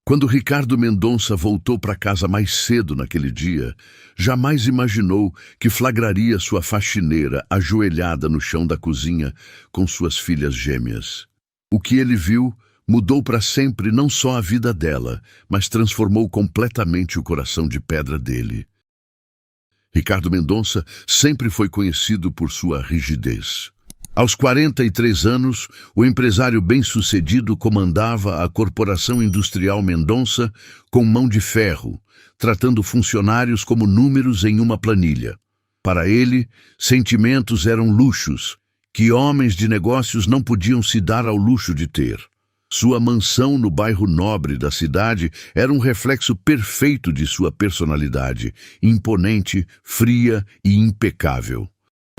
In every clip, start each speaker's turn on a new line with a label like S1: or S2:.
S1: Quando Ricardo Mendonça voltou para casa mais cedo naquele dia, jamais imaginou que flagraria sua faxineira ajoelhada no chão da cozinha com suas filhas gêmeas. O que ele viu mudou para sempre não só a vida dela, mas transformou completamente o coração de pedra dele. Ricardo Mendonça sempre foi conhecido por sua rigidez. Aos 43 anos, o empresário bem-sucedido comandava a Corporação Industrial Mendonça com mão de ferro, tratando funcionários como números em uma planilha. Para ele, sentimentos eram luxos, que homens de negócios não podiam se dar ao luxo de ter. Sua mansão no bairro nobre da cidade era um reflexo perfeito de sua personalidade, imponente, fria e impecável.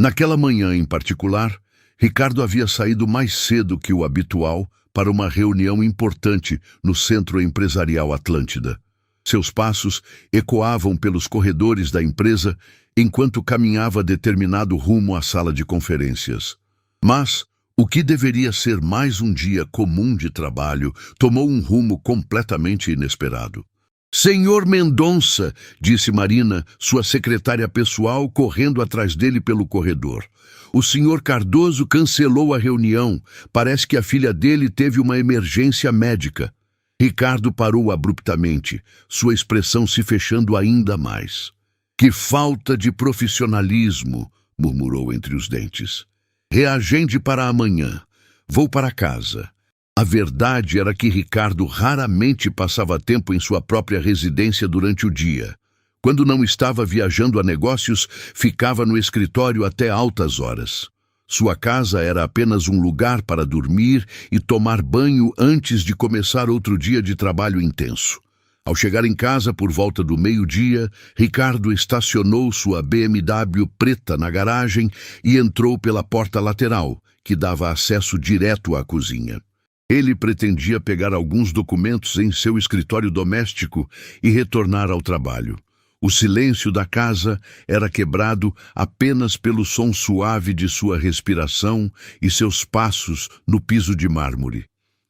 S1: Naquela manhã em particular, Ricardo havia saído mais cedo que o habitual para uma reunião importante no Centro Empresarial Atlântida. Seus passos ecoavam pelos corredores da empresa enquanto caminhava determinado rumo à sala de conferências. Mas o que deveria ser mais um dia comum de trabalho tomou um rumo completamente inesperado. "Senhor Mendonça", disse Marina, sua secretária pessoal, correndo atrás dele pelo corredor. "O senhor Cardoso cancelou a reunião. Parece que a filha dele teve uma emergência médica." Ricardo parou abruptamente, sua expressão se fechando ainda mais. "Que falta de profissionalismo", murmurou entre os dentes. "Reagende para amanhã. Vou para casa." A verdade era que Ricardo raramente passava tempo em sua própria residência durante o dia. Quando não estava viajando a negócios, ficava no escritório até altas horas. Sua casa era apenas um lugar para dormir e tomar banho antes de começar outro dia de trabalho intenso. Ao chegar em casa por volta do meio-dia, Ricardo estacionou sua BMW preta na garagem e entrou pela porta lateral, que dava acesso direto à cozinha. Ele pretendia pegar alguns documentos em seu escritório doméstico e retornar ao trabalho. O silêncio da casa era quebrado apenas pelo som suave de sua respiração e seus passos no piso de mármore.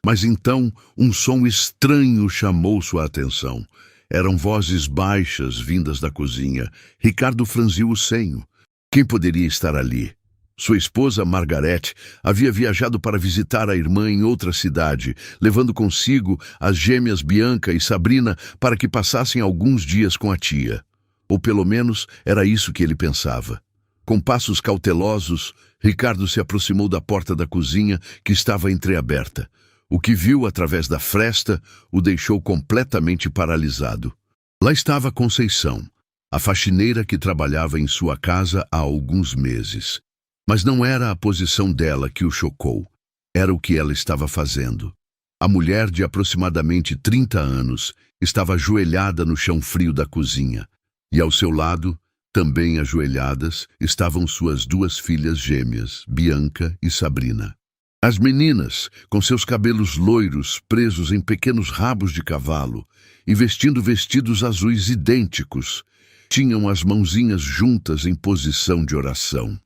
S1: Mas então um som estranho chamou sua atenção. Eram vozes baixas vindas da cozinha. Ricardo franziu o senho. Quem poderia estar ali? Sua esposa, Margarete, havia viajado para visitar a irmã em outra cidade, levando consigo as gêmeas Bianca e Sabrina para que passassem alguns dias com a tia. Ou pelo menos era isso que ele pensava. Com passos cautelosos, Ricardo se aproximou da porta da cozinha, que estava entreaberta. O que viu através da fresta o deixou completamente paralisado. Lá estava Conceição, a faxineira que trabalhava em sua casa há alguns meses. Mas não era a posição dela que o chocou, era o que ela estava fazendo. A mulher de aproximadamente 30 anos estava ajoelhada no chão frio da cozinha, e ao seu lado, também ajoelhadas, estavam suas duas filhas gêmeas, Bianca e Sabrina. As meninas, com seus cabelos loiros presos em pequenos rabos de cavalo e vestindo vestidos azuis idênticos, tinham as mãozinhas juntas em posição de oração.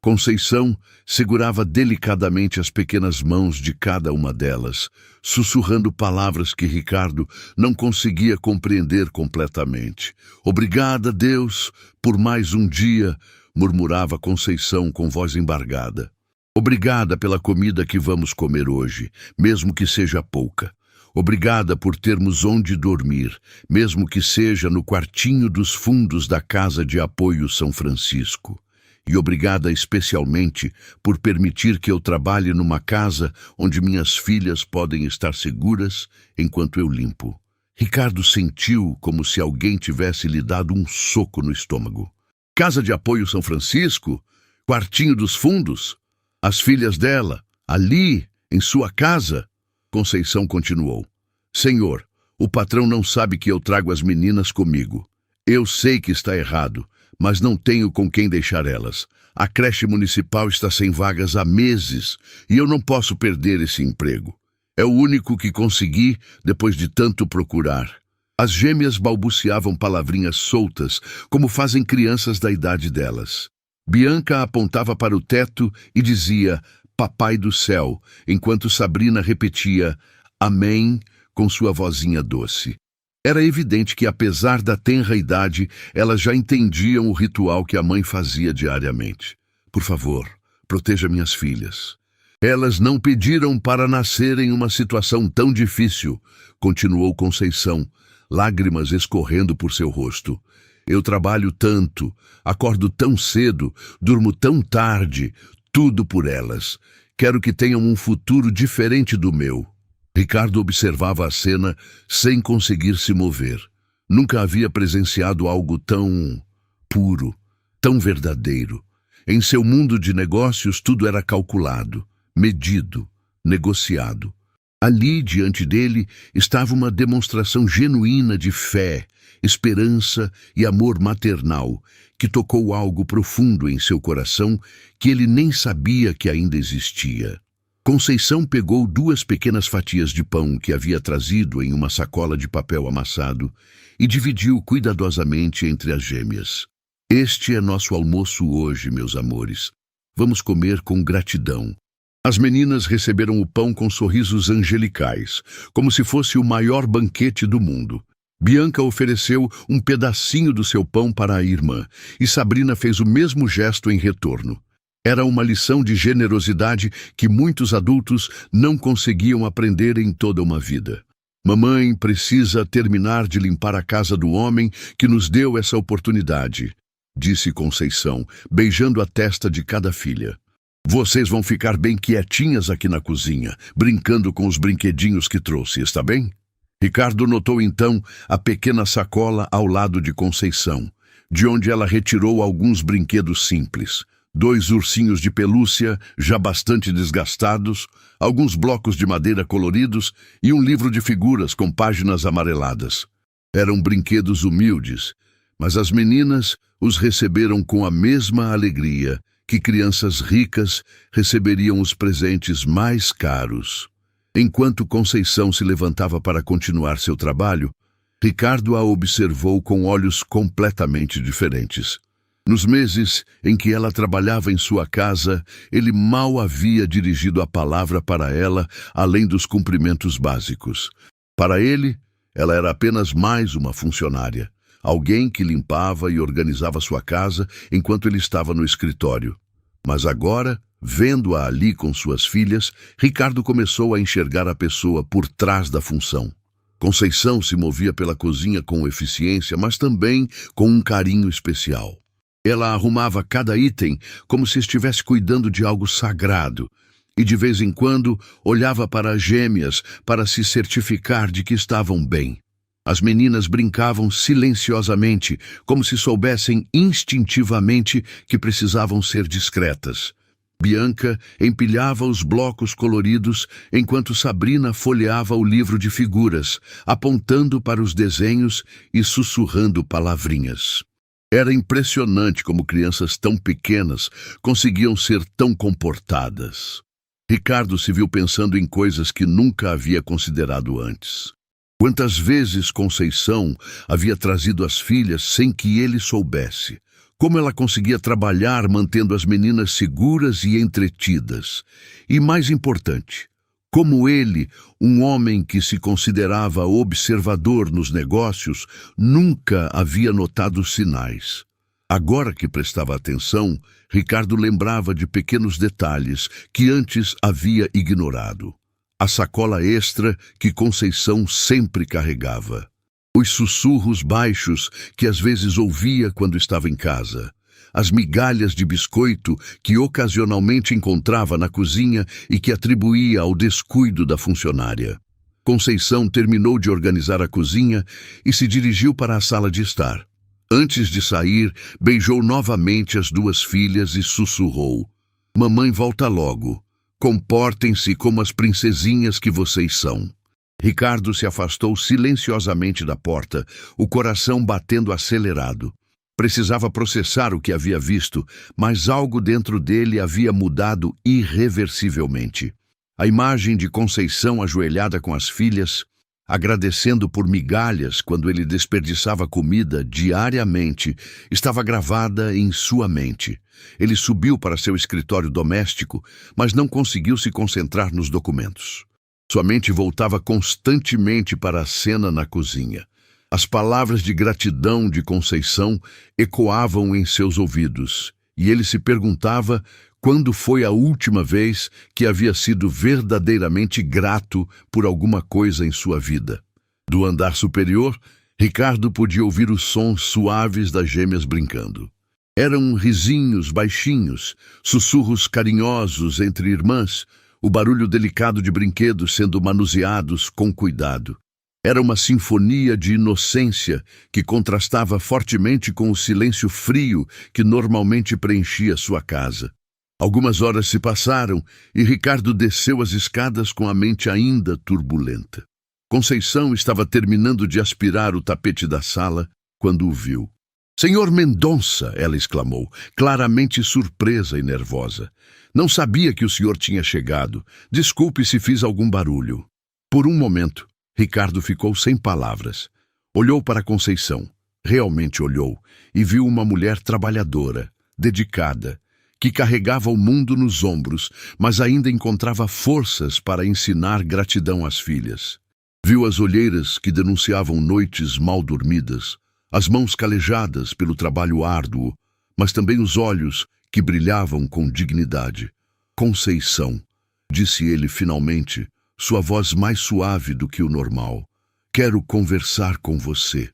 S1: Conceição segurava delicadamente as pequenas mãos de cada uma delas, sussurrando palavras que Ricardo não conseguia compreender completamente. "Obrigada, Deus, por mais um dia", murmurava Conceição com voz embargada. "Obrigada pela comida que vamos comer hoje, mesmo que seja pouca. Obrigada por termos onde dormir, mesmo que seja no quartinho dos fundos da Casa de Apoio São Francisco. E obrigada especialmente por permitir que eu trabalhe numa casa onde minhas filhas podem estar seguras enquanto eu limpo." Ricardo sentiu como se alguém tivesse lhe dado um soco no estômago. Casa de Apoio São Francisco? Quartinho dos fundos? As filhas dela, ali, em sua casa? Conceição continuou. "Senhor, o patrão não sabe que eu trago as meninas comigo. Eu sei que está errado, mas não tenho com quem deixar elas. A creche municipal está sem vagas há meses e eu não posso perder esse emprego. É o único que consegui depois de tanto procurar." As gêmeas balbuciavam palavrinhas soltas, como fazem crianças da idade delas. Bianca apontava para o teto e dizia "Papai do céu", enquanto Sabrina repetia "Amém", com sua vozinha doce. Era evidente que, apesar da tenra idade, elas já entendiam o ritual que a mãe fazia diariamente. Por favor, proteja minhas filhas. Elas não pediram para nascer em uma situação tão difícil, continuou Conceição, lágrimas escorrendo por seu rosto. Eu trabalho tanto, acordo tão cedo, durmo tão tarde, tudo por elas. Quero que tenham um futuro diferente do meu. Ricardo observava a cena sem conseguir se mover. Nunca havia presenciado algo tão puro, tão verdadeiro. Em seu mundo de negócios, tudo era calculado, medido, negociado. Ali, diante dele, estava uma demonstração genuína de fé, esperança e amor maternal, que tocou algo profundo em seu coração que ele nem sabia que ainda existia. Conceição pegou 2 pequenas fatias de pão que havia trazido em uma sacola de papel amassado e dividiu cuidadosamente entre as gêmeas. Este é nosso almoço hoje, meus amores. Vamos comer com gratidão. As meninas receberam o pão com sorrisos angelicais, como se fosse o maior banquete do mundo. Bianca ofereceu um pedacinho do seu pão para a irmã, e Sabrina fez o mesmo gesto em retorno. Era uma lição de generosidade que muitos adultos não conseguiam aprender em toda uma vida. Mamãe precisa terminar de limpar a casa do homem que nos deu essa oportunidade, disse Conceição, beijando a testa de cada filha. Vocês vão ficar bem quietinhas aqui na cozinha, brincando com os brinquedinhos que trouxe, está bem? Ricardo notou então a pequena sacola ao lado de Conceição, de onde ela retirou alguns brinquedos simples. 2 ursinhos de pelúcia, já bastante desgastados, alguns blocos de madeira coloridos e um livro de figuras com páginas amareladas. Eram brinquedos humildes, mas as meninas os receberam com a mesma alegria que crianças ricas receberiam os presentes mais caros. Enquanto Conceição se levantava para continuar seu trabalho, Ricardo a observou com olhos completamente diferentes. Nos meses em que ela trabalhava em sua casa, ele mal havia dirigido a palavra para ela, além dos cumprimentos básicos. Para ele, ela era apenas mais uma funcionária, alguém que limpava e organizava sua casa enquanto ele estava no escritório. Mas agora, vendo-a ali com suas filhas, Ricardo começou a enxergar a pessoa por trás da função. Conceição se movia pela cozinha com eficiência, mas também com um carinho especial. Ela arrumava cada item como se estivesse cuidando de algo sagrado e, de vez em quando, olhava para as gêmeas para se certificar de que estavam bem. As meninas brincavam silenciosamente, como se soubessem instintivamente que precisavam ser discretas. Bianca empilhava os blocos coloridos enquanto Sabrina folheava o livro de figuras, apontando para os desenhos e sussurrando palavrinhas. Era impressionante como crianças tão pequenas conseguiam ser tão comportadas. Ricardo se viu pensando em coisas que nunca havia considerado antes. Quantas vezes Conceição havia trazido as filhas sem que ele soubesse? Como ela conseguia trabalhar mantendo as meninas seguras e entretidas? E mais importante, como ele, um homem que se considerava observador nos negócios, nunca havia notado sinais. Agora que prestava atenção, Ricardo lembrava de pequenos detalhes que antes havia ignorado. A sacola extra que Conceição sempre carregava. Os sussurros baixos que às vezes ouvia quando estava em casa. As migalhas de biscoito que ocasionalmente encontrava na cozinha e que atribuía ao descuido da funcionária. Conceição terminou de organizar a cozinha e se dirigiu para a sala de estar. Antes de sair, beijou novamente as 2 filhas e sussurrou: "Mamãe volta logo. Comportem-se como as princesinhas que vocês são." Ricardo se afastou silenciosamente da porta, o coração batendo acelerado. Precisava processar o que havia visto, mas algo dentro dele havia mudado irreversivelmente. A imagem de Conceição ajoelhada com as filhas, agradecendo por migalhas quando ele desperdiçava comida diariamente, estava gravada em sua mente. Ele subiu para seu escritório doméstico, mas não conseguiu se concentrar nos documentos. Sua mente voltava constantemente para a cena na cozinha. As palavras de gratidão de Conceição ecoavam em seus ouvidos, e ele se perguntava quando foi a última vez que havia sido verdadeiramente grato por alguma coisa em sua vida. Do andar superior, Ricardo podia ouvir os sons suaves das gêmeas brincando. Eram risinhos baixinhos, sussurros carinhosos entre irmãs, o barulho delicado de brinquedos sendo manuseados com cuidado. Era uma sinfonia de inocência que contrastava fortemente com o silêncio frio que normalmente preenchia sua casa. Algumas horas se passaram e Ricardo desceu as escadas com a mente ainda turbulenta. Conceição estava terminando de aspirar o tapete da sala quando o viu. "Senhor Mendonça!" ela exclamou, claramente surpresa e nervosa. "Não sabia que o senhor tinha chegado. Desculpe se fiz algum barulho." Por um momento, Ricardo ficou sem palavras. Olhou para Conceição, realmente olhou, e viu uma mulher trabalhadora, dedicada, que carregava o mundo nos ombros, mas ainda encontrava forças para ensinar gratidão às filhas. Viu as olheiras que denunciavam noites mal dormidas, as mãos calejadas pelo trabalho árduo, mas também os olhos que brilhavam com dignidade. "Conceição", disse ele finalmente, sua voz mais suave do que o normal. "Quero conversar com você."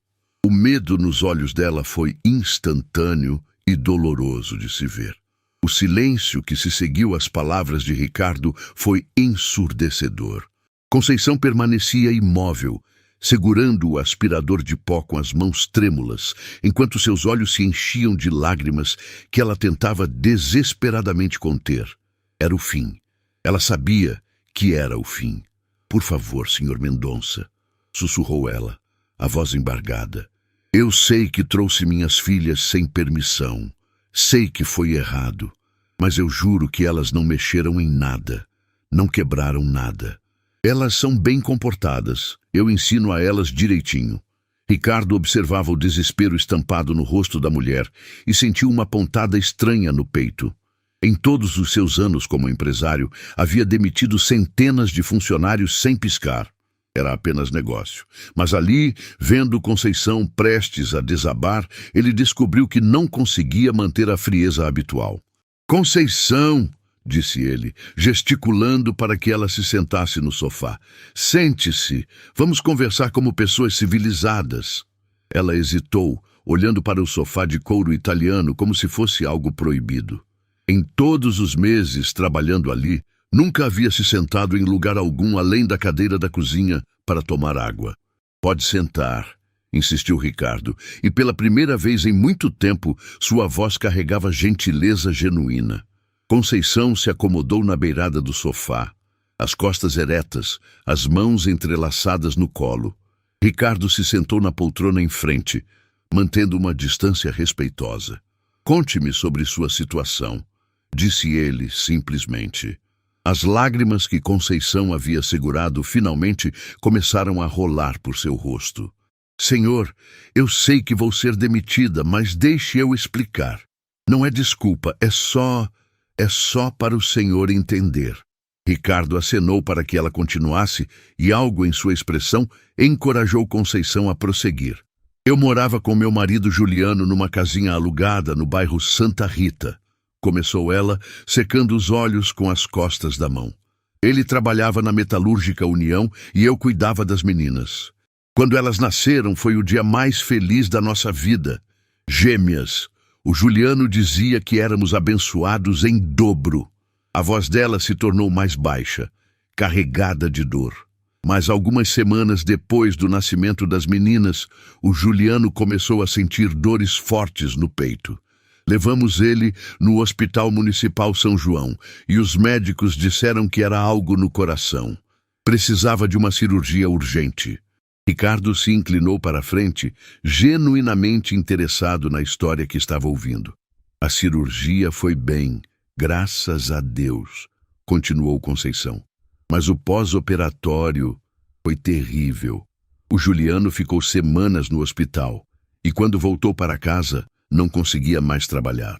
S1: O medo nos olhos dela foi instantâneo e doloroso de se ver. O silêncio que se seguiu às palavras de Ricardo foi ensurdecedor. Conceição permanecia imóvel, segurando o aspirador de pó com as mãos trêmulas, enquanto seus olhos se enchiam de lágrimas que ela tentava desesperadamente conter. Era o fim. Ela sabia que era o fim. "Por favor, Sr. Mendonça", sussurrou ela, a voz embargada. "Eu sei que trouxe minhas filhas sem permissão. Sei que foi errado, mas eu juro que elas não mexeram em nada, não quebraram nada. Elas são bem comportadas, eu ensino a elas direitinho." Ricardo observava o desespero estampado no rosto da mulher e sentiu uma pontada estranha no peito. Em todos os seus anos como empresário, havia demitido centenas de funcionários sem piscar. Era apenas negócio. Mas ali, vendo Conceição prestes a desabar, ele descobriu que não conseguia manter a frieza habitual. "Conceição!" disse ele, gesticulando para que ela se sentasse no sofá. "Sente-se. Vamos conversar como pessoas civilizadas." Ela hesitou, olhando para o sofá de couro italiano como se fosse algo proibido. Em todos os meses trabalhando ali, nunca havia se sentado em lugar algum além da cadeira da cozinha para tomar água. "Pode sentar", insistiu Ricardo, e pela primeira vez em muito tempo sua voz carregava gentileza genuína. Conceição se acomodou na beirada do sofá, as costas eretas, as mãos entrelaçadas no colo. Ricardo se sentou na poltrona em frente, mantendo uma distância respeitosa. "Conte-me sobre sua situação", disse ele simplesmente. As lágrimas que Conceição havia segurado finalmente começaram a rolar por seu rosto. "Senhor, eu sei que vou ser demitida, mas deixe eu explicar. Não é desculpa, é só para o senhor entender." Ricardo acenou para que ela continuasse e algo em sua expressão encorajou Conceição a prosseguir. "Eu morava com meu marido Juliano numa casinha alugada no bairro Santa Rita", começou ela, secando os olhos com as costas da mão. "Ele trabalhava na Metalúrgica União e eu cuidava das meninas. Quando elas nasceram foi o dia mais feliz da nossa vida. Gêmeas. O Juliano dizia que éramos abençoados em dobro." A voz dela se tornou mais baixa, carregada de dor. Mas algumas semanas depois do nascimento das meninas, o Juliano começou a sentir dores fortes no peito. Levamos ele no Hospital Municipal São João e os médicos disseram que era algo no coração. Precisava de uma cirurgia urgente. Ricardo se inclinou para a frente, genuinamente interessado na história que estava ouvindo. "A cirurgia foi bem, graças a Deus", continuou Conceição. "Mas o pós-operatório foi terrível. O Juliano ficou semanas no hospital e quando voltou para casa, não conseguia mais trabalhar.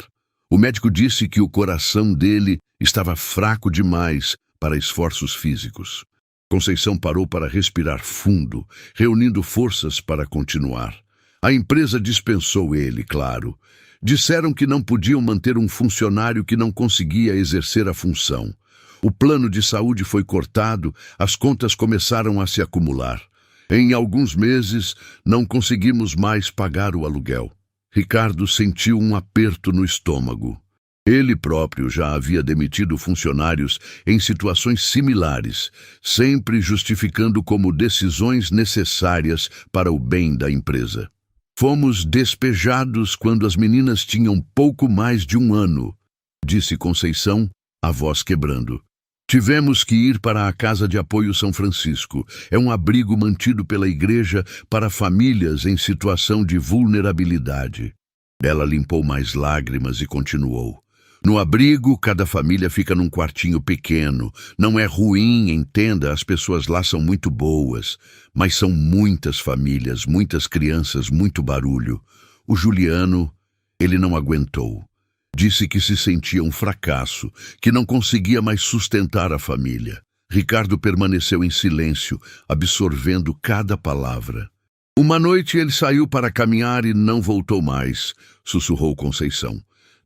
S1: O médico disse que o coração dele estava fraco demais para esforços físicos. Conceição parou para respirar fundo, reunindo forças para continuar. A empresa dispensou ele, claro. Disseram que não podiam manter um funcionário que não conseguia exercer a função. O plano de saúde foi cortado, as contas começaram a se acumular. Em alguns meses, não conseguimos mais pagar o aluguel. Ricardo sentiu um aperto no estômago. Ele próprio já havia demitido funcionários em situações similares, sempre justificando como decisões necessárias para o bem da empresa. Fomos despejados quando as meninas tinham pouco mais de 1 ano, disse Conceição, a voz quebrando. Tivemos que ir para a Casa de Apoio São Francisco. É um abrigo mantido pela igreja para famílias em situação de vulnerabilidade. Ela limpou mais lágrimas e continuou. No abrigo, cada família fica num quartinho pequeno. Não é ruim, entenda, as pessoas lá são muito boas. Mas são muitas famílias, muitas crianças, muito barulho. O Juliano, ele não aguentou. Disse que se sentia um fracasso, que não conseguia mais sustentar a família. Ricardo permaneceu em silêncio, absorvendo cada palavra. Uma noite ele saiu para caminhar e não voltou mais, sussurrou Conceição.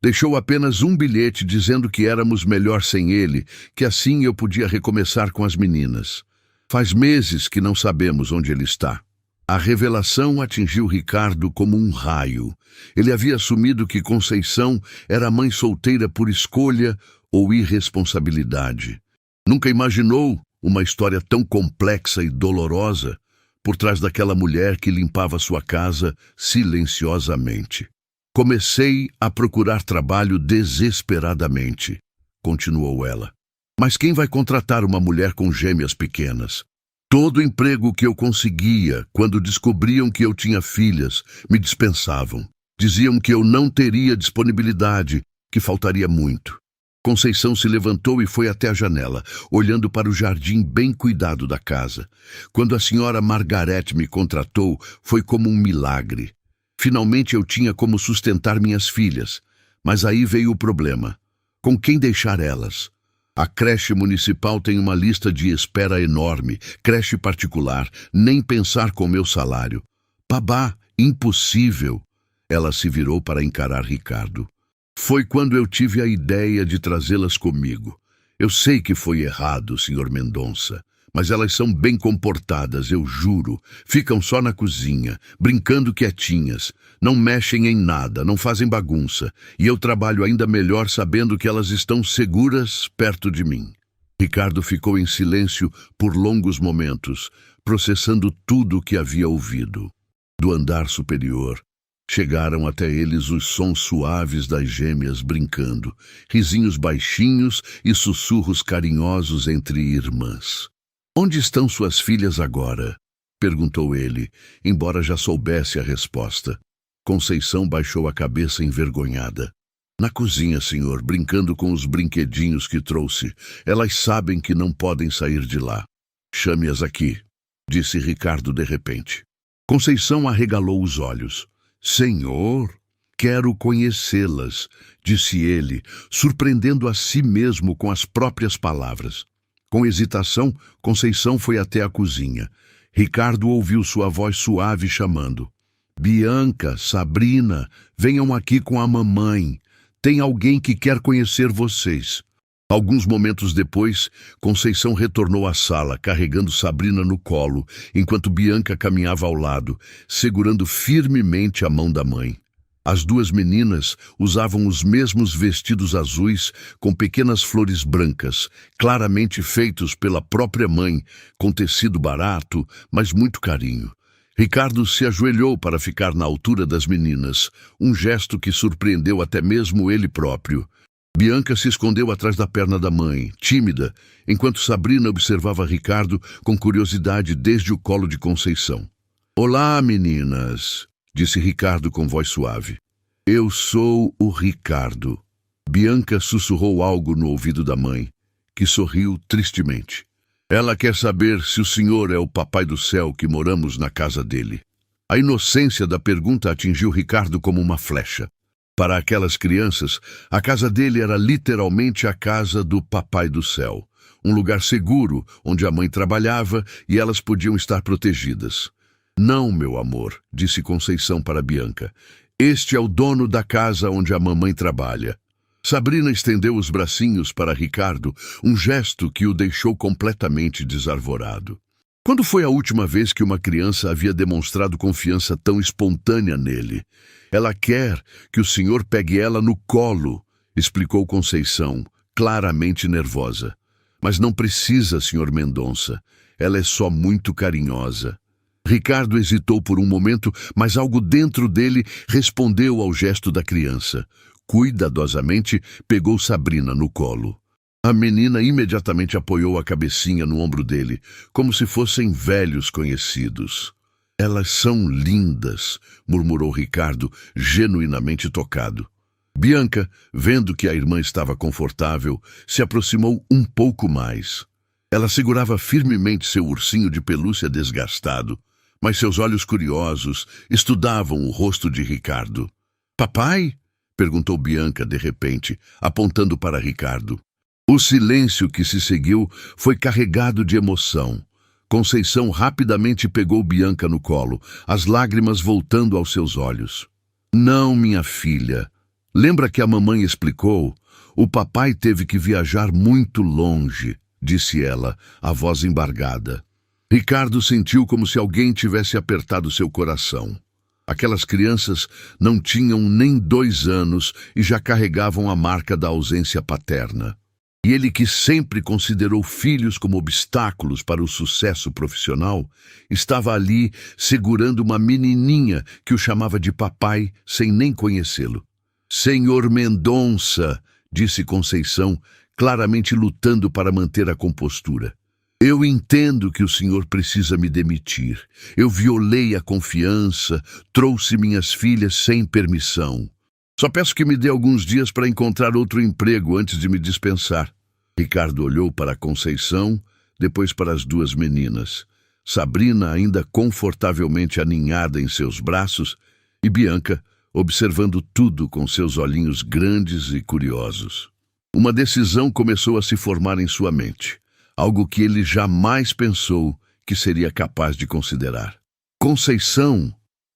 S1: Deixou apenas um bilhete dizendo que éramos melhor sem ele, que assim eu podia recomeçar com as meninas. Faz meses que não sabemos onde ele está. A revelação atingiu Ricardo como um raio. Ele havia assumido que Conceição era mãe solteira por escolha ou irresponsabilidade. Nunca imaginou uma história tão complexa e dolorosa por trás daquela mulher que limpava sua casa silenciosamente. Comecei a procurar trabalho desesperadamente, continuou ela. Mas quem vai contratar uma mulher com gêmeas pequenas? Todo emprego que eu conseguia, quando descobriam que eu tinha filhas, me dispensavam. Diziam que eu não teria disponibilidade, que faltaria muito. Conceição se levantou e foi até a janela, olhando para o jardim bem cuidado da casa. Quando a senhora Margarete me contratou, foi como um milagre. Finalmente eu tinha como sustentar minhas filhas, mas aí veio o problema. Com quem deixar elas? A creche municipal tem uma lista de espera enorme, creche particular, nem pensar com meu salário. Babá, impossível. Ela se virou para encarar Ricardo. Foi quando eu tive a ideia de trazê-las comigo. Eu sei que foi errado, Sr. Mendonça. Mas elas são bem comportadas, eu juro. Ficam só na cozinha, brincando quietinhas. Não mexem em nada, não fazem bagunça. E eu trabalho ainda melhor sabendo que elas estão seguras perto de mim. Ricardo ficou em silêncio por longos momentos, processando tudo o que havia ouvido. Do andar superior, chegaram até eles os sons suaves das gêmeas brincando, risinhos baixinhos e sussurros carinhosos entre irmãs. Onde estão suas filhas agora? Perguntou ele, embora já soubesse a resposta. Conceição baixou a cabeça envergonhada. Na cozinha, senhor, brincando com os brinquedinhos que trouxe. Elas sabem que não podem sair de lá. Chame-as aqui, disse Ricardo de repente. Conceição arregalou os olhos. Senhor, quero conhecê-las, disse ele, surpreendendo a si mesmo com as próprias palavras. Com hesitação, Conceição foi até a cozinha. Ricardo ouviu sua voz suave chamando. Bianca, Sabrina, venham aqui com a mamãe. Tem alguém que quer conhecer vocês. Alguns momentos depois, Conceição retornou à sala, carregando Sabrina no colo, enquanto Bianca caminhava ao lado, segurando firmemente a mão da mãe. As duas meninas usavam os mesmos vestidos azuis com pequenas flores brancas, claramente feitos pela própria mãe, com tecido barato, mas muito carinho. Ricardo se ajoelhou para ficar na altura das meninas, um gesto que surpreendeu até mesmo ele próprio. Bianca se escondeu atrás da perna da mãe, tímida, enquanto Sabrina observava Ricardo com curiosidade desde o colo de Conceição. «Olá, meninas!» disse Ricardo com voz suave. Eu sou o Ricardo. Bianca sussurrou algo no ouvido da mãe, que sorriu tristemente. Ela quer saber se o senhor é o papai do céu que moramos na casa dele. A inocência da pergunta atingiu Ricardo como uma flecha. Para aquelas crianças, a casa dele era literalmente a casa do papai do céu. um lugar seguro onde a mãe trabalhava e elas podiam estar protegidas. Não, meu amor, disse Conceição para Bianca. Este é o dono da casa onde a mamãe trabalha. Sabrina estendeu os bracinhos para Ricardo, um gesto que o deixou completamente desarvorado. Quando foi a última vez que uma criança havia demonstrado confiança tão espontânea nele? Ela quer que o senhor pegue ela no colo, explicou Conceição, claramente nervosa. Mas não precisa, senhor Mendonça. Ela é só muito carinhosa. Ricardo hesitou por um momento, mas algo dentro dele respondeu ao gesto da criança. Cuidadosamente, pegou Sabrina no colo. A menina imediatamente apoiou a cabecinha no ombro dele, como se fossem velhos conhecidos. Elas são lindas, murmurou Ricardo, genuinamente tocado. Bianca, vendo que a irmã estava confortável, se aproximou um pouco mais. Ela segurava firmemente seu ursinho de pelúcia desgastado, mas seus olhos curiosos estudavam o rosto de Ricardo. Papai? Perguntou Bianca de repente, apontando para Ricardo. O silêncio que se seguiu foi carregado de emoção. Conceição rapidamente pegou Bianca no colo, as lágrimas voltando aos seus olhos. Não, minha filha. Lembra que a mamãe explicou? O papai teve que viajar muito longe, disse ela, a voz embargada. Ricardo sentiu como se alguém tivesse apertado seu coração. Aquelas crianças não tinham nem 2 anos e já carregavam a marca da ausência paterna. E ele, que sempre considerou filhos como obstáculos para o sucesso profissional, estava ali segurando uma menininha que o chamava de papai sem nem conhecê-lo. Senhor Mendonça, disse Conceição, claramente lutando para manter a compostura. Eu entendo que o senhor precisa me demitir. Eu violei a confiança, trouxe minhas filhas sem permissão. Só peço que me dê alguns dias para encontrar outro emprego antes de me dispensar. Ricardo olhou para Conceição, depois para as 2 meninas. Sabrina ainda confortavelmente aninhada em seus braços e Bianca observando tudo com seus olhinhos grandes e curiosos. Uma decisão começou a se formar em sua mente. Algo que ele jamais pensou que seria capaz de considerar. Conceição,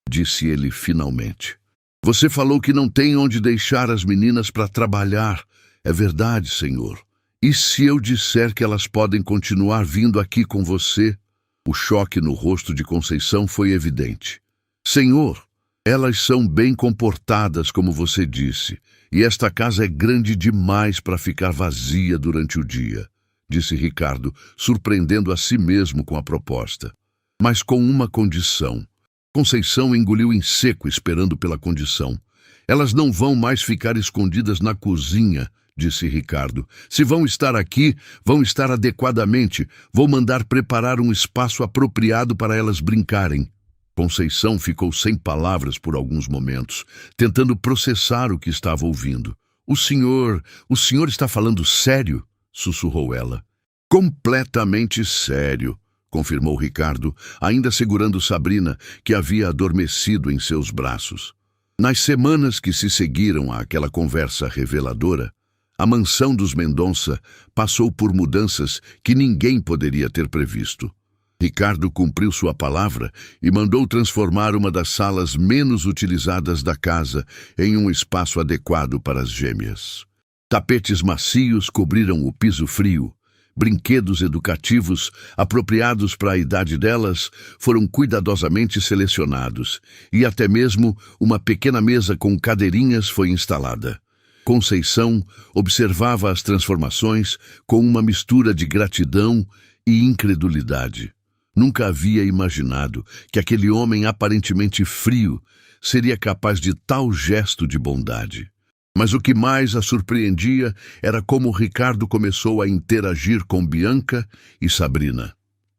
S1: disse ele finalmente. Você falou que não tem onde deixar as meninas para trabalhar. É verdade, senhor. E se eu disser que elas podem continuar vindo aqui com você? O choque no rosto de Conceição foi evidente. Senhor, elas são bem comportadas, como você disse, e esta casa é grande demais para ficar vazia durante o dia, disse Ricardo, surpreendendo a si mesmo com a proposta. Mas com uma condição. Conceição engoliu em seco, esperando pela condição. Elas não vão mais ficar escondidas na cozinha, disse Ricardo. Se vão estar aqui, vão estar adequadamente. Vou mandar preparar um espaço apropriado para elas brincarem. Conceição ficou sem palavras por alguns momentos, tentando processar o que estava ouvindo. O senhor está falando sério? Sussurrou ela. Completamente sério, confirmou Ricardo, ainda segurando Sabrina, que havia adormecido em seus braços. Nas semanas que se seguiram àquela conversa reveladora, a mansão dos Mendonça passou por mudanças que ninguém poderia ter previsto. Ricardo cumpriu sua palavra e mandou transformar uma das salas menos utilizadas da casa em um espaço adequado para as gêmeas. Tapetes macios cobriram o piso frio. Brinquedos educativos, apropriados para a idade delas, foram cuidadosamente selecionados, e até mesmo uma pequena mesa com cadeirinhas foi instalada. Conceição observava as transformações com uma mistura de gratidão e incredulidade. Nunca havia imaginado que aquele homem aparentemente frio seria capaz de tal gesto de bondade. Mas o que mais a surpreendia era como Ricardo começou a interagir com Bianca e Sabrina.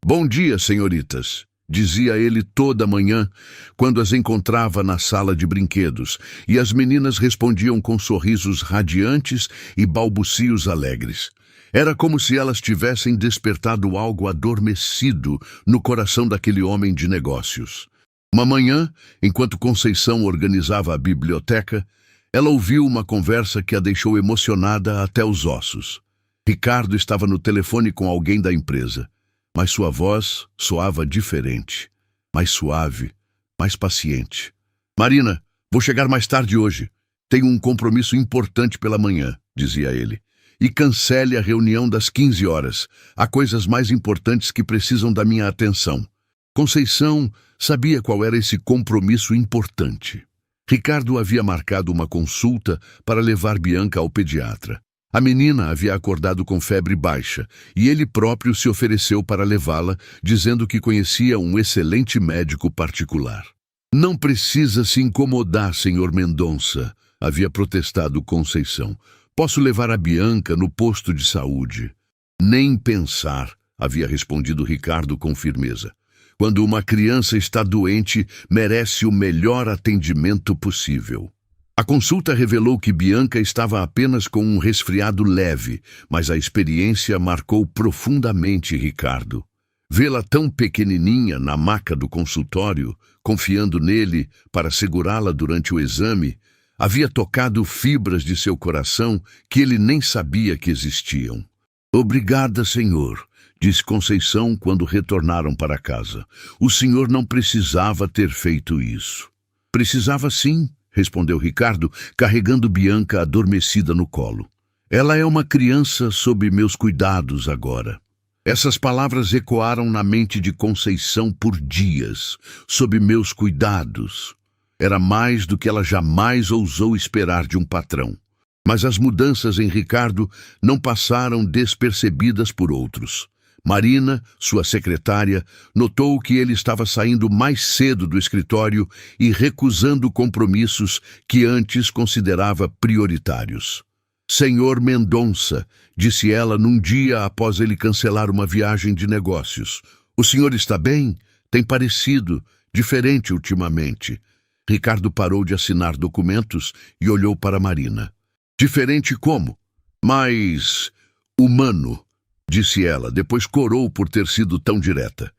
S1: Bom dia, senhoritas, dizia ele toda manhã, quando as encontrava na sala de brinquedos, e as meninas respondiam com sorrisos radiantes e balbucios alegres. Era como se elas tivessem despertado algo adormecido no coração daquele homem de negócios. Uma manhã, enquanto Conceição organizava a biblioteca, ela ouviu uma conversa que a deixou emocionada até os ossos. Ricardo estava no telefone com alguém da empresa, mas sua voz soava diferente, mais suave, mais paciente. Marina, vou chegar mais tarde hoje. Tenho um compromisso importante pela manhã, dizia ele. E cancele a reunião das 15 horas. Há coisas mais importantes que precisam da minha atenção. Conceição sabia qual era esse compromisso importante. Ricardo havia marcado uma consulta para levar Bianca ao pediatra. A menina havia acordado com febre baixa e ele próprio se ofereceu para levá-la, dizendo que conhecia um excelente médico particular. Não precisa se incomodar, senhor Mendonça, havia protestado Conceição. Posso levar a Bianca no posto de saúde. Nem pensar, havia respondido Ricardo com firmeza. Quando uma criança está doente, merece o melhor atendimento possível. A consulta revelou que Bianca estava apenas com um resfriado leve, mas a experiência marcou profundamente Ricardo. Vê-la tão pequenininha na maca do consultório, confiando nele para segurá-la durante o exame, havia tocado fibras de seu coração que ele nem sabia que existiam. Obrigada, senhor, disse Conceição quando retornaram para casa. O senhor não precisava ter feito isso. Precisava sim, respondeu Ricardo, carregando Bianca adormecida no colo. Ela é uma criança sob meus cuidados agora. Essas palavras ecoaram na mente de Conceição por dias. Sob meus cuidados. Era mais do que ela jamais ousou esperar de um patrão. Mas as mudanças em Ricardo não passaram despercebidas por outros. Marina, sua secretária, notou que ele estava saindo mais cedo do escritório e recusando compromissos que antes considerava prioritários. Senhor Mendonça, disse ela num dia após ele cancelar uma viagem de negócios. O senhor está bem? Tem parecido diferente ultimamente. Ricardo parou de assinar documentos e olhou para Marina. Diferente como? Mais humano, disse ela, depois corou por ter sido tão direta.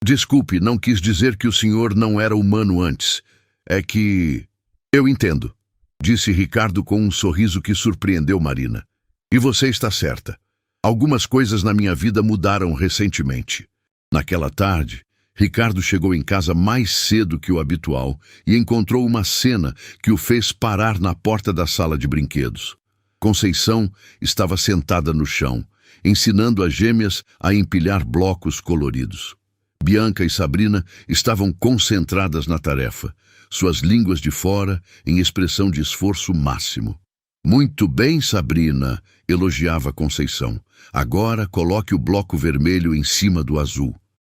S1: Desculpe, não quis dizer que o senhor não era humano antes. É que... Eu entendo, disse Ricardo com um sorriso que surpreendeu Marina. E você está certa. Algumas coisas na minha vida mudaram recentemente. Naquela tarde, Ricardo chegou em casa mais cedo que o habitual e encontrou uma cena que o fez parar na porta da sala de brinquedos. Conceição estava sentada no chão, ensinando as gêmeas a empilhar blocos coloridos. Bianca e Sabrina estavam concentradas na tarefa, suas línguas de fora em expressão de esforço máximo. Muito bem, Sabrina, elogiava Conceição. Agora coloque o bloco vermelho em cima do azul.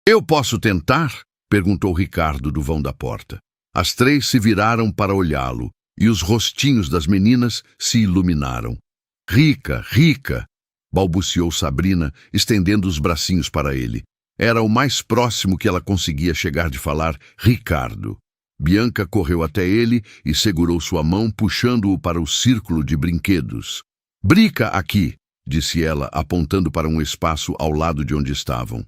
S1: Eu posso tentar? Perguntou Ricardo do vão da porta. As três se viraram para olhá-lo e os rostinhos das meninas se iluminaram. Rica, rica, balbuciou Sabrina, estendendo os bracinhos para ele. Era o mais próximo que ela conseguia chegar de falar Ricardo. Bianca correu até ele e segurou sua mão, puxando-o para o círculo de brinquedos. Brinca aqui, disse ela, apontando para um espaço ao lado de onde estavam.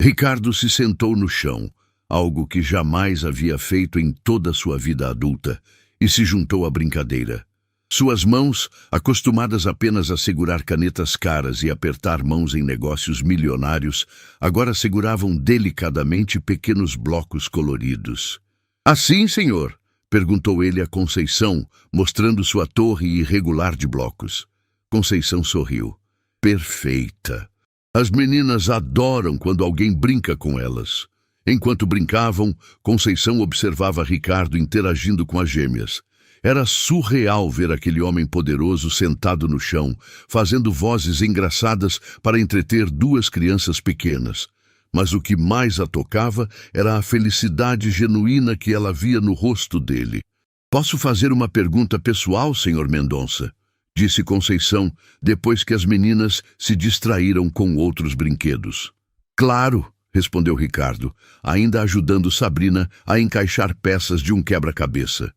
S1: Ricardo se sentou no chão, algo que jamais havia feito em toda a sua vida adulta, e se juntou à brincadeira. Suas mãos, acostumadas apenas a segurar canetas caras e apertar mãos em negócios milionários, agora seguravam delicadamente pequenos blocos coloridos. Assim, senhor? Perguntou ele a Conceição, mostrando sua torre irregular de blocos. Conceição sorriu. Perfeita. As meninas adoram quando alguém brinca com elas. Enquanto brincavam, Conceição observava Ricardo interagindo com as gêmeas. Era surreal ver aquele homem poderoso sentado no chão, fazendo vozes engraçadas para entreter duas crianças pequenas. Mas o que mais a tocava era a felicidade genuína que ela via no rosto dele. Posso fazer uma pergunta pessoal, senhor Mendonça? Disse Conceição, depois que as meninas se distraíram com outros brinquedos. Claro, respondeu Ricardo, ainda ajudando Sabrina a encaixar peças de um quebra-cabeça.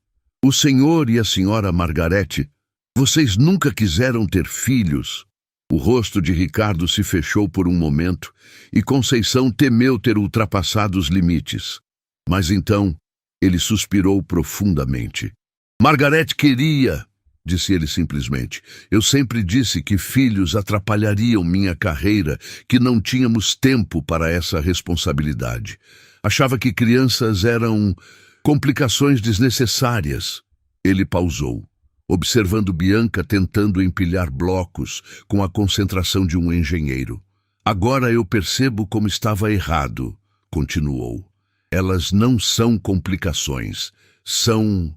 S1: O senhor e a senhora Margarete, vocês nunca quiseram ter filhos? O rosto de Ricardo se fechou por um momento e Conceição temeu ter ultrapassado os limites. Mas então ele suspirou profundamente. Margarete queria. disse ele simplesmente. Eu sempre disse que filhos atrapalhariam minha carreira, que não tínhamos tempo para essa responsabilidade. Achava que crianças eram complicações desnecessárias. Ele pausou, observando Bianca tentando empilhar blocos com a concentração de um engenheiro. Agora eu percebo como estava errado, continuou. Elas não são complicações, são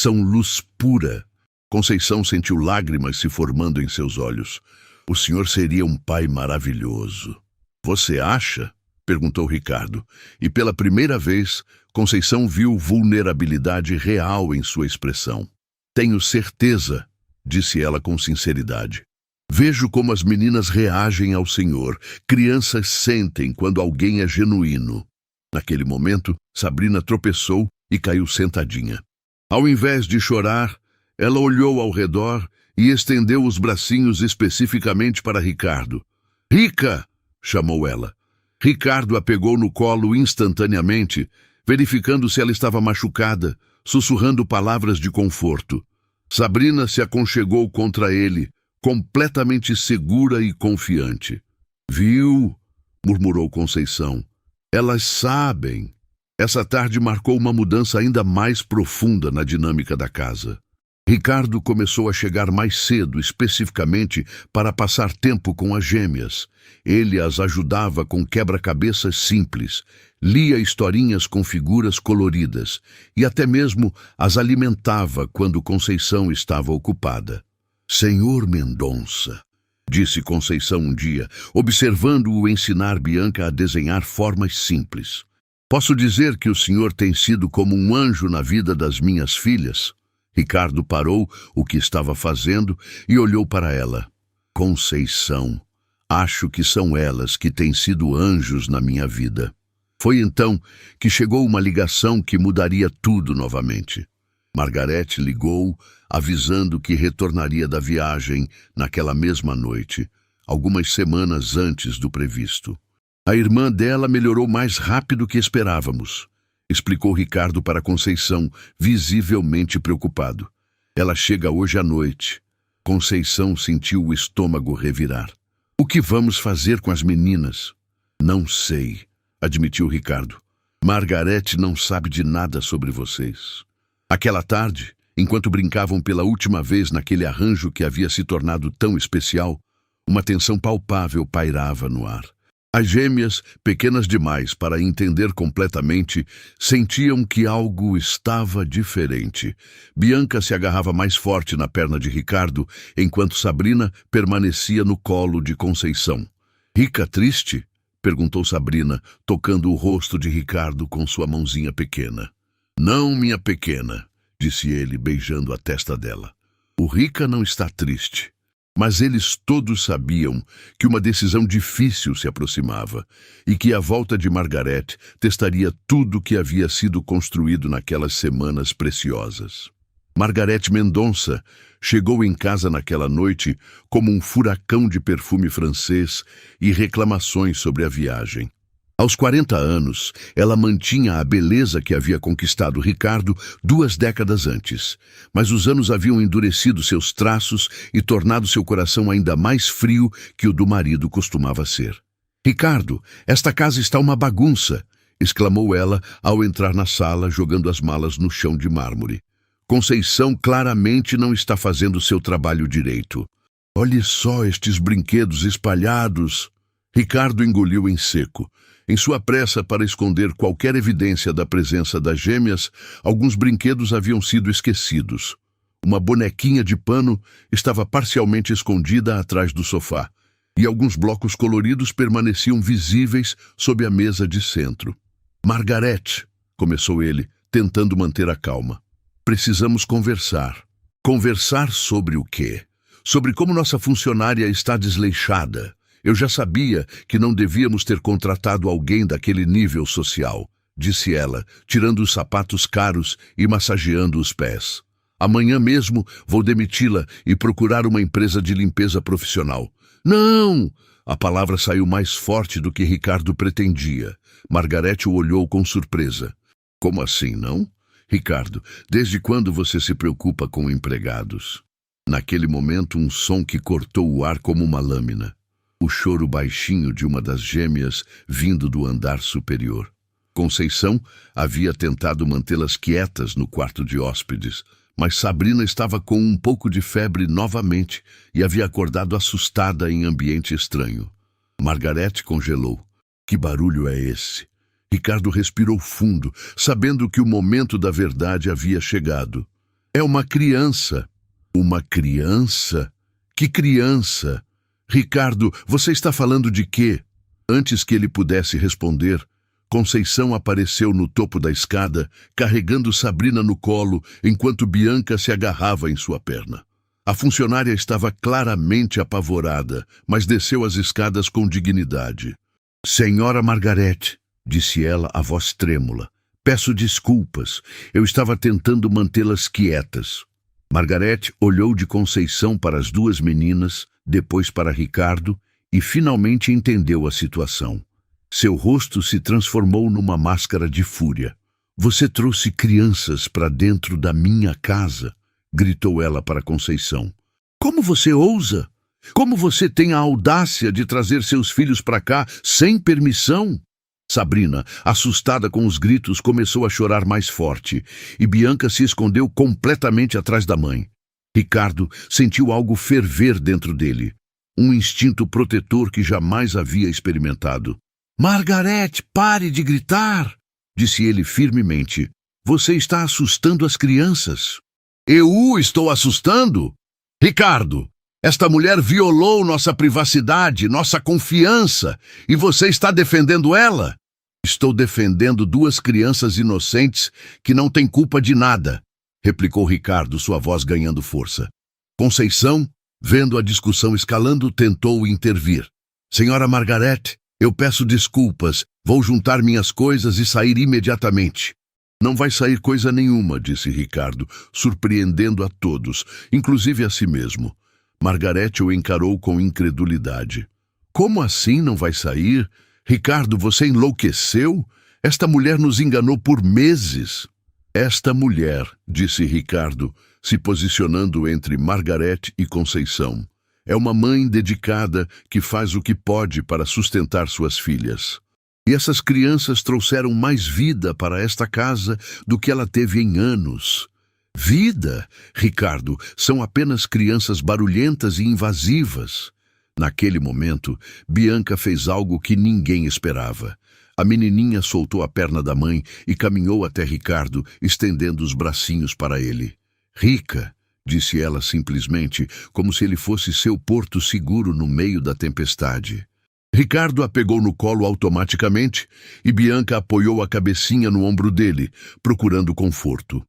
S1: luz pura. Conceição sentiu lágrimas se formando em seus olhos. O senhor seria um pai maravilhoso. Você acha? Perguntou Ricardo, e pela primeira vez, Conceição viu vulnerabilidade real em sua expressão. Tenho certeza, disse ela com sinceridade. Vejo como as meninas reagem ao senhor. Crianças sentem quando alguém é genuíno. Naquele momento, Sabrina tropeçou e caiu sentadinha. Ao invés de chorar, ela olhou ao redor e estendeu os bracinhos especificamente para Ricardo. Rica! Chamou ela. Ricardo a pegou no colo instantaneamente, verificando se ela estava machucada, sussurrando palavras de conforto. Sabrina se aconchegou contra ele, completamente segura e confiante. Viu? Murmurou Conceição. Elas sabem. Essa tarde marcou uma mudança ainda mais profunda na dinâmica da casa. Ricardo começou a chegar mais cedo, especificamente para passar tempo com as gêmeas. Ele as ajudava com quebra-cabeças simples, lia historinhas com figuras coloridas e até mesmo as alimentava quando Conceição estava ocupada. Senhor Mendonça, disse Conceição um dia, observando-o ensinar Bianca a desenhar formas simples. Posso dizer que o senhor tem sido como um anjo na vida das minhas filhas? Ricardo parou o que estava fazendo e olhou para ela. Conceição, acho que são elas que têm sido anjos na minha vida. Foi então que chegou uma ligação que mudaria tudo novamente. Margarete ligou, avisando que retornaria da viagem naquela mesma noite, algumas semanas antes do previsto. A irmã dela melhorou mais rápido que esperávamos, explicou Ricardo para Conceição, visivelmente preocupado. Ela chega hoje à noite. Conceição sentiu o estômago revirar. O que vamos fazer com as meninas? Não sei, admitiu Ricardo. Margarete não sabe de nada sobre vocês. Aquela tarde, enquanto brincavam pela última vez naquele arranjo que havia se tornado tão especial, uma tensão palpável pairava no ar. As gêmeas, pequenas demais para entender completamente, sentiam que algo estava diferente. Bianca se agarrava mais forte na perna de Ricardo, enquanto Sabrina permanecia no colo de Conceição. Rica triste? Perguntou Sabrina, tocando o rosto de Ricardo com sua mãozinha pequena. Não, minha pequena, disse ele, beijando a testa dela. O Rica não está triste. Mas eles todos sabiam que uma decisão difícil se aproximava e que a volta de Margarete testaria tudo que havia sido construído naquelas semanas preciosas. Margarete Mendonça chegou em casa naquela noite como um furacão de perfume francês e reclamações sobre a viagem. Aos 40 anos, ela mantinha a beleza que havia conquistado Ricardo 2 décadas antes, mas os anos haviam endurecido seus traços e tornado seu coração ainda mais frio que o do marido costumava ser. Ricardo, esta casa está uma bagunça, exclamou ela ao entrar na sala jogando as malas no chão de mármore. Conceição claramente não está fazendo seu trabalho direito. Olhe só estes brinquedos espalhados. Ricardo engoliu em seco. Em sua pressa para esconder qualquer evidência da presença das gêmeas, alguns brinquedos haviam sido esquecidos. Uma bonequinha de pano estava parcialmente escondida atrás do sofá, e alguns blocos coloridos permaneciam visíveis sob a mesa de centro. Margarete, começou ele, tentando manter a calma. Precisamos conversar. Conversar sobre o quê? Sobre como nossa funcionária está desleixada. Eu já sabia que não devíamos ter contratado alguém daquele nível social, disse ela, tirando os sapatos caros e massageando os pés. Amanhã mesmo vou demiti-la e procurar uma empresa de limpeza profissional. Não! A palavra saiu mais forte do que Ricardo pretendia. Margarete o olhou com surpresa. Como assim, não? Ricardo, desde quando você se preocupa com empregados? Naquele momento, um som que cortou o ar como uma lâmina. O choro baixinho de uma das gêmeas vindo do andar superior. Conceição havia tentado mantê-las quietas no quarto de hóspedes, mas Sabrina estava com um pouco de febre novamente e havia acordado assustada em ambiente estranho. Margarete congelou. Que barulho é esse? Ricardo respirou fundo, sabendo que o momento da verdade havia chegado. É uma criança. Uma criança? Que criança? Ricardo, você está falando de quê? Antes que ele pudesse responder, Conceição apareceu no topo da escada, carregando Sabrina no colo, enquanto Bianca se agarrava em sua perna. A funcionária estava claramente apavorada, mas desceu as escadas com dignidade. Senhora Margarete, disse ela, a voz trêmula, peço desculpas, eu estava tentando mantê-las quietas. Margarete olhou de Conceição para as duas meninas, depois para Ricardo, e finalmente entendeu a situação. Seu rosto se transformou numa máscara de fúria. Você trouxe crianças para dentro da minha casa, gritou ela para Conceição. Como você ousa? Como você tem a audácia de trazer seus filhos para cá sem permissão? Sabrina, assustada com os gritos, começou a chorar mais forte, e Bianca se escondeu completamente atrás da mãe. Ricardo sentiu algo ferver dentro dele, um instinto protetor que jamais havia experimentado. Margarete, pare de gritar, disse ele firmemente. Você está assustando as crianças. Eu estou assustando? Ricardo, esta mulher violou nossa privacidade, nossa confiança, e você está defendendo ela? Estou defendendo duas crianças inocentes que não têm culpa de nada, replicou Ricardo, sua voz ganhando força. Conceição, vendo a discussão escalando, tentou intervir. Senhora Margarete, eu peço desculpas, vou juntar minhas coisas e sair imediatamente. Não vai sair coisa nenhuma, disse Ricardo, surpreendendo a todos, inclusive a si mesmo. Margarete o encarou com incredulidade. Como assim não vai sair? Ricardo, você enlouqueceu? Esta mulher nos enganou por meses. Esta mulher, disse Ricardo, se posicionando entre Margarete e Conceição. É uma mãe dedicada que faz o que pode para sustentar suas filhas. E essas crianças trouxeram mais vida para esta casa do que ela teve em anos. Vida, Ricardo, são apenas crianças barulhentas e invasivas. Naquele momento, Bianca fez algo que ninguém esperava. A menininha soltou a perna da mãe e caminhou até Ricardo, estendendo os bracinhos para ele. Rica, disse ela simplesmente, como se ele fosse seu porto seguro no meio da tempestade. Ricardo a pegou no colo automaticamente e Bianca apoiou a cabecinha no ombro dele, procurando conforto.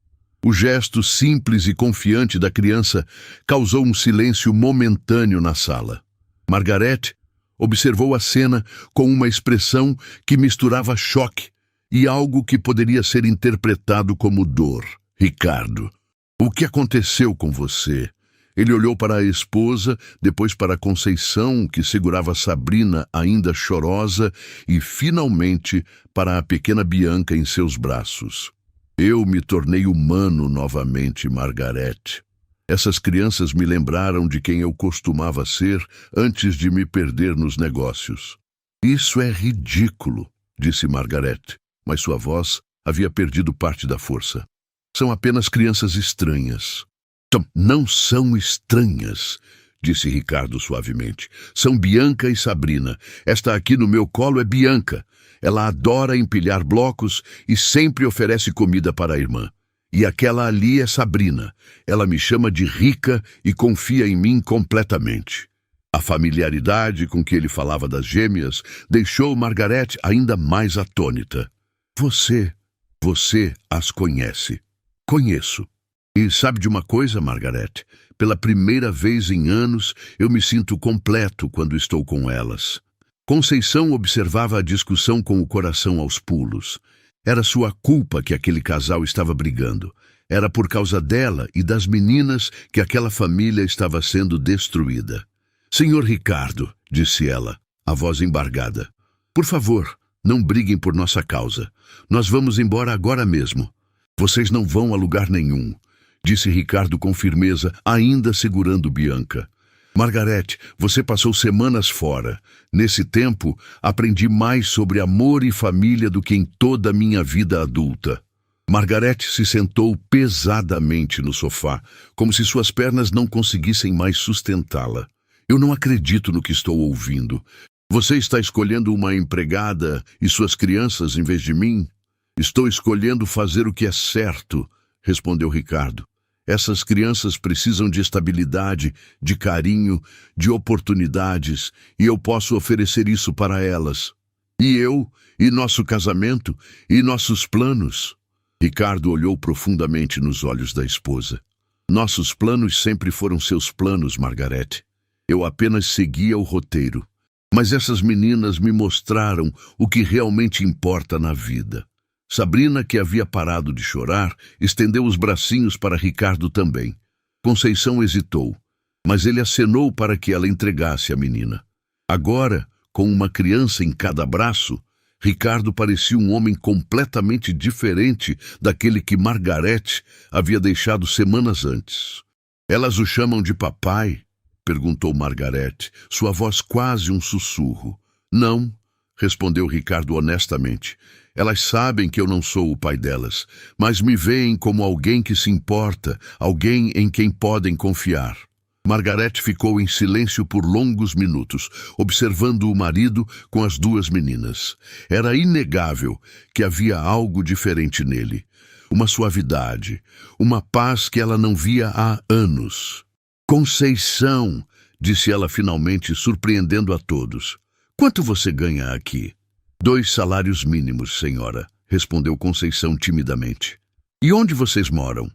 S1: O gesto simples e confiante da criança causou um silêncio momentâneo na sala. Margarete observou a cena com uma expressão que misturava choque e algo que poderia ser interpretado como dor. Ricardo, o que aconteceu com você? Ele olhou para a esposa, depois para Conceição, que segurava Sabrina ainda chorosa, e finalmente para a pequena Bianca em seus braços. Eu me tornei humano novamente, Margarete. Essas crianças me lembraram de quem eu costumava ser antes de me perder nos negócios. Isso é ridículo, disse Margarete, mas sua voz havia perdido parte da força. São apenas crianças estranhas. Não são estranhas, disse Ricardo suavemente. São Bianca e Sabrina. Esta aqui no meu colo é Bianca. Ela adora empilhar blocos e sempre oferece comida para a irmã. E aquela ali é Sabrina. Ela me chama de Rica e confia em mim completamente. A familiaridade com que ele falava das gêmeas deixou Margarete ainda mais atônita. Você as conhece. Conheço. E sabe de uma coisa, Margarete? Pela primeira vez em anos, eu me sinto completo quando estou com elas. Conceição observava a discussão com o coração aos pulos. Era sua culpa que aquele casal estava brigando. Era por causa dela e das meninas que aquela família estava sendo destruída. Senhor Ricardo, disse ela, a voz embargada, por favor, não briguem por nossa causa. Nós vamos embora agora mesmo. Vocês não vão a lugar nenhum. disse Ricardo com firmeza, ainda segurando Bianca. Margarete, você passou semanas fora. Nesse tempo, aprendi mais sobre amor e família do que em toda a minha vida adulta. Margarete se sentou pesadamente no sofá, como se suas pernas não conseguissem mais sustentá-la. Eu não acredito no que estou ouvindo. Você está escolhendo uma empregada e suas crianças em vez de mim? Estou escolhendo fazer o que é certo, respondeu Ricardo. Essas crianças precisam de estabilidade, de carinho, de oportunidades, e eu posso oferecer isso para elas. E eu, e nosso casamento, e nossos planos. Ricardo olhou profundamente nos olhos da esposa. Nossos planos sempre foram seus planos, Margarete. Eu apenas seguia o roteiro. Mas essas meninas me mostraram o que realmente importa na vida. Sabrina, que havia parado de chorar, estendeu os bracinhos para Ricardo também. Conceição hesitou, mas ele acenou para que ela entregasse a menina. Agora, com uma criança em cada braço, Ricardo parecia um homem completamente diferente daquele que Margarete havia deixado semanas antes. Elas o chamam de papai? Perguntou Margarete, sua voz quase um sussurro. Não, respondeu Ricardo honestamente. Elas sabem que eu não sou o pai delas, mas me veem como alguém que se importa, alguém em quem podem confiar. Margarete ficou em silêncio por longos minutos, observando o marido com as duas meninas. Era inegável que havia algo diferente nele. Uma suavidade, uma paz que ela não via há anos. Conceição, disse ela finalmente, surpreendendo a todos. Quanto você ganha aqui? 2 salários mínimos, senhora, respondeu Conceição timidamente. E onde vocês moram?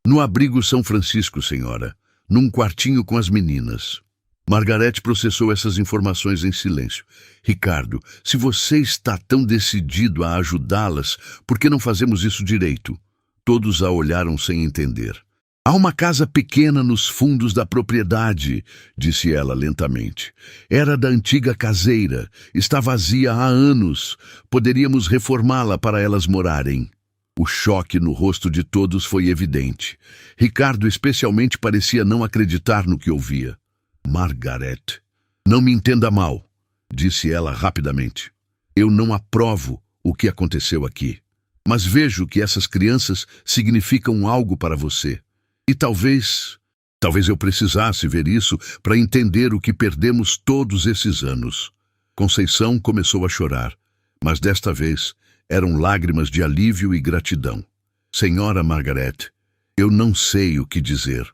S1: No abrigo São Francisco, senhora, num quartinho com as meninas. Margarete processou essas informações em silêncio. Ricardo, se você está tão decidido a ajudá-las, por que não fazemos isso direito? Todos a olharam sem entender. Há uma casa pequena nos fundos da propriedade, disse ela lentamente. Era da antiga caseira, está vazia há anos. Poderíamos reformá-la para elas morarem. O choque no rosto de todos foi evidente. Ricardo especialmente parecia não acreditar no que ouvia. Margarete, não me entenda mal, disse ela rapidamente. Eu não aprovo o que aconteceu aqui. Mas vejo que essas crianças significam algo para você. E talvez eu precisasse ver isso para entender o que perdemos todos esses anos. Conceição começou a chorar, mas desta vez eram lágrimas de alívio e gratidão. Senhora Margarete, eu não sei o que dizer.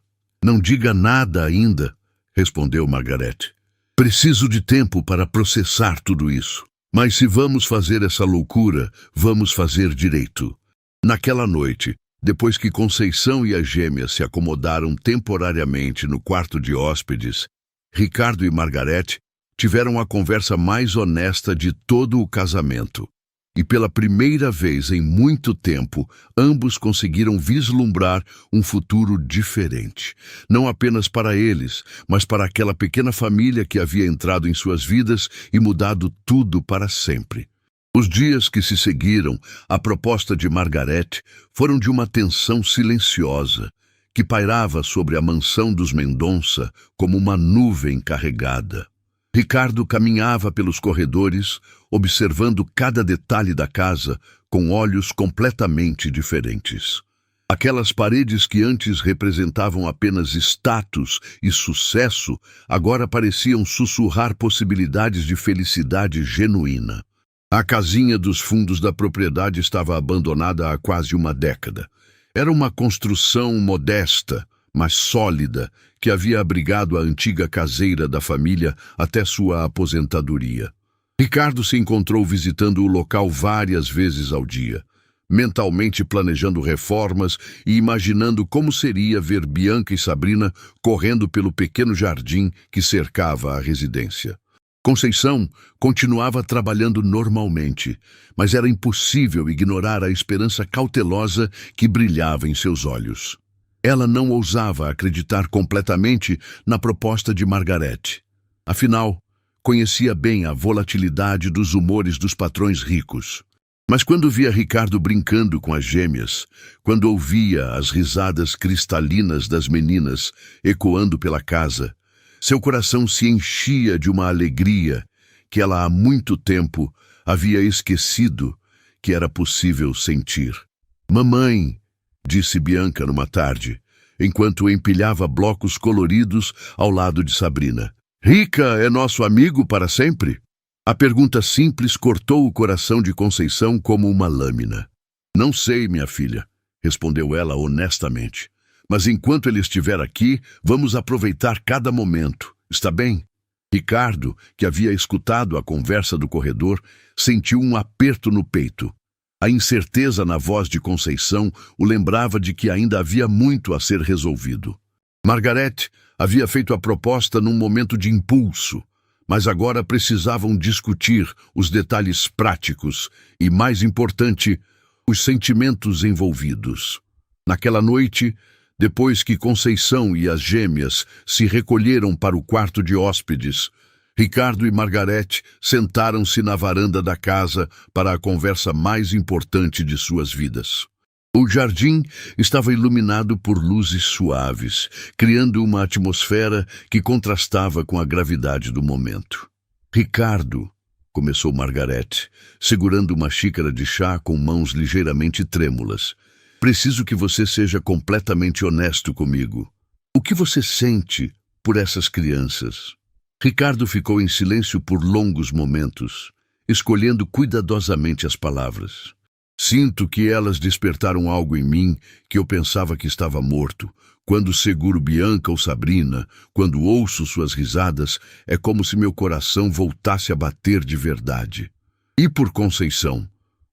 S1: Não diga nada ainda, respondeu Margarete. Preciso de tempo para processar tudo isso. Mas se vamos fazer essa loucura, vamos fazer direito. Naquela noite, depois que Conceição e as gêmeas se acomodaram temporariamente no quarto de hóspedes, Ricardo e Margarete tiveram a conversa mais honesta de todo o casamento. E pela primeira vez em muito tempo, ambos conseguiram vislumbrar um futuro diferente. Não apenas para eles, mas para aquela pequena família que havia entrado em suas vidas e mudado tudo para sempre. Os dias que se seguiram, a proposta de Margarete foram de uma tensão silenciosa, que pairava sobre a mansão dos Mendonça como uma nuvem carregada. Ricardo caminhava pelos corredores, observando cada detalhe da casa com olhos completamente diferentes. Aquelas paredes que antes representavam apenas status e sucesso, agora pareciam sussurrar possibilidades de felicidade genuína. A casinha dos fundos da propriedade estava abandonada há quase uma década. Era uma construção modesta, mas sólida, que havia abrigado a antiga caseira da família até sua aposentadoria. Ricardo se encontrou visitando o local várias vezes ao dia, mentalmente planejando reformas e imaginando como seria ver Bianca e Sabrina correndo pelo pequeno jardim que cercava a residência. Conceição continuava trabalhando normalmente, mas era impossível ignorar a esperança cautelosa que brilhava em seus olhos. Ela não ousava acreditar completamente na proposta de Margarete. Afinal, conhecia bem a volatilidade dos humores dos patrões ricos. Mas quando via Ricardo brincando com as gêmeas, quando ouvia as risadas cristalinas das meninas ecoando pela casa, seu coração se enchia de uma alegria que ela há muito tempo havia esquecido que era possível sentir. "Mamãe", disse Bianca numa tarde, enquanto empilhava blocos coloridos ao lado de Sabrina. "Rica é nosso amigo para sempre?" A pergunta simples cortou o coração de Conceição como uma lâmina. "Não sei, minha filha", respondeu ela honestamente. "Mas enquanto ele estiver aqui, vamos aproveitar cada momento. Está bem?" Ricardo, que havia escutado a conversa do corredor, sentiu um aperto no peito. A incerteza na voz de Conceição o lembrava de que ainda havia muito a ser resolvido. Margarete havia feito a proposta num momento de impulso, mas agora precisavam discutir os detalhes práticos e, mais importante, os sentimentos envolvidos. Naquela noite, depois que Conceição e as gêmeas se recolheram para o quarto de hóspedes, Ricardo e Margarete sentaram-se na varanda da casa para a conversa mais importante de suas vidas. O jardim estava iluminado por luzes suaves, criando uma atmosfera que contrastava com a gravidade do momento. "Ricardo", começou Margarete, segurando uma xícara de chá com mãos ligeiramente trêmulas, "preciso que você seja completamente honesto comigo. O que você sente por essas crianças?" Ricardo ficou em silêncio por longos momentos, escolhendo cuidadosamente as palavras. "Sinto que elas despertaram algo em mim que eu pensava que estava morto. Quando seguro Bianca ou Sabrina, quando ouço suas risadas, é como se meu coração voltasse a bater de verdade." "E por Conceição?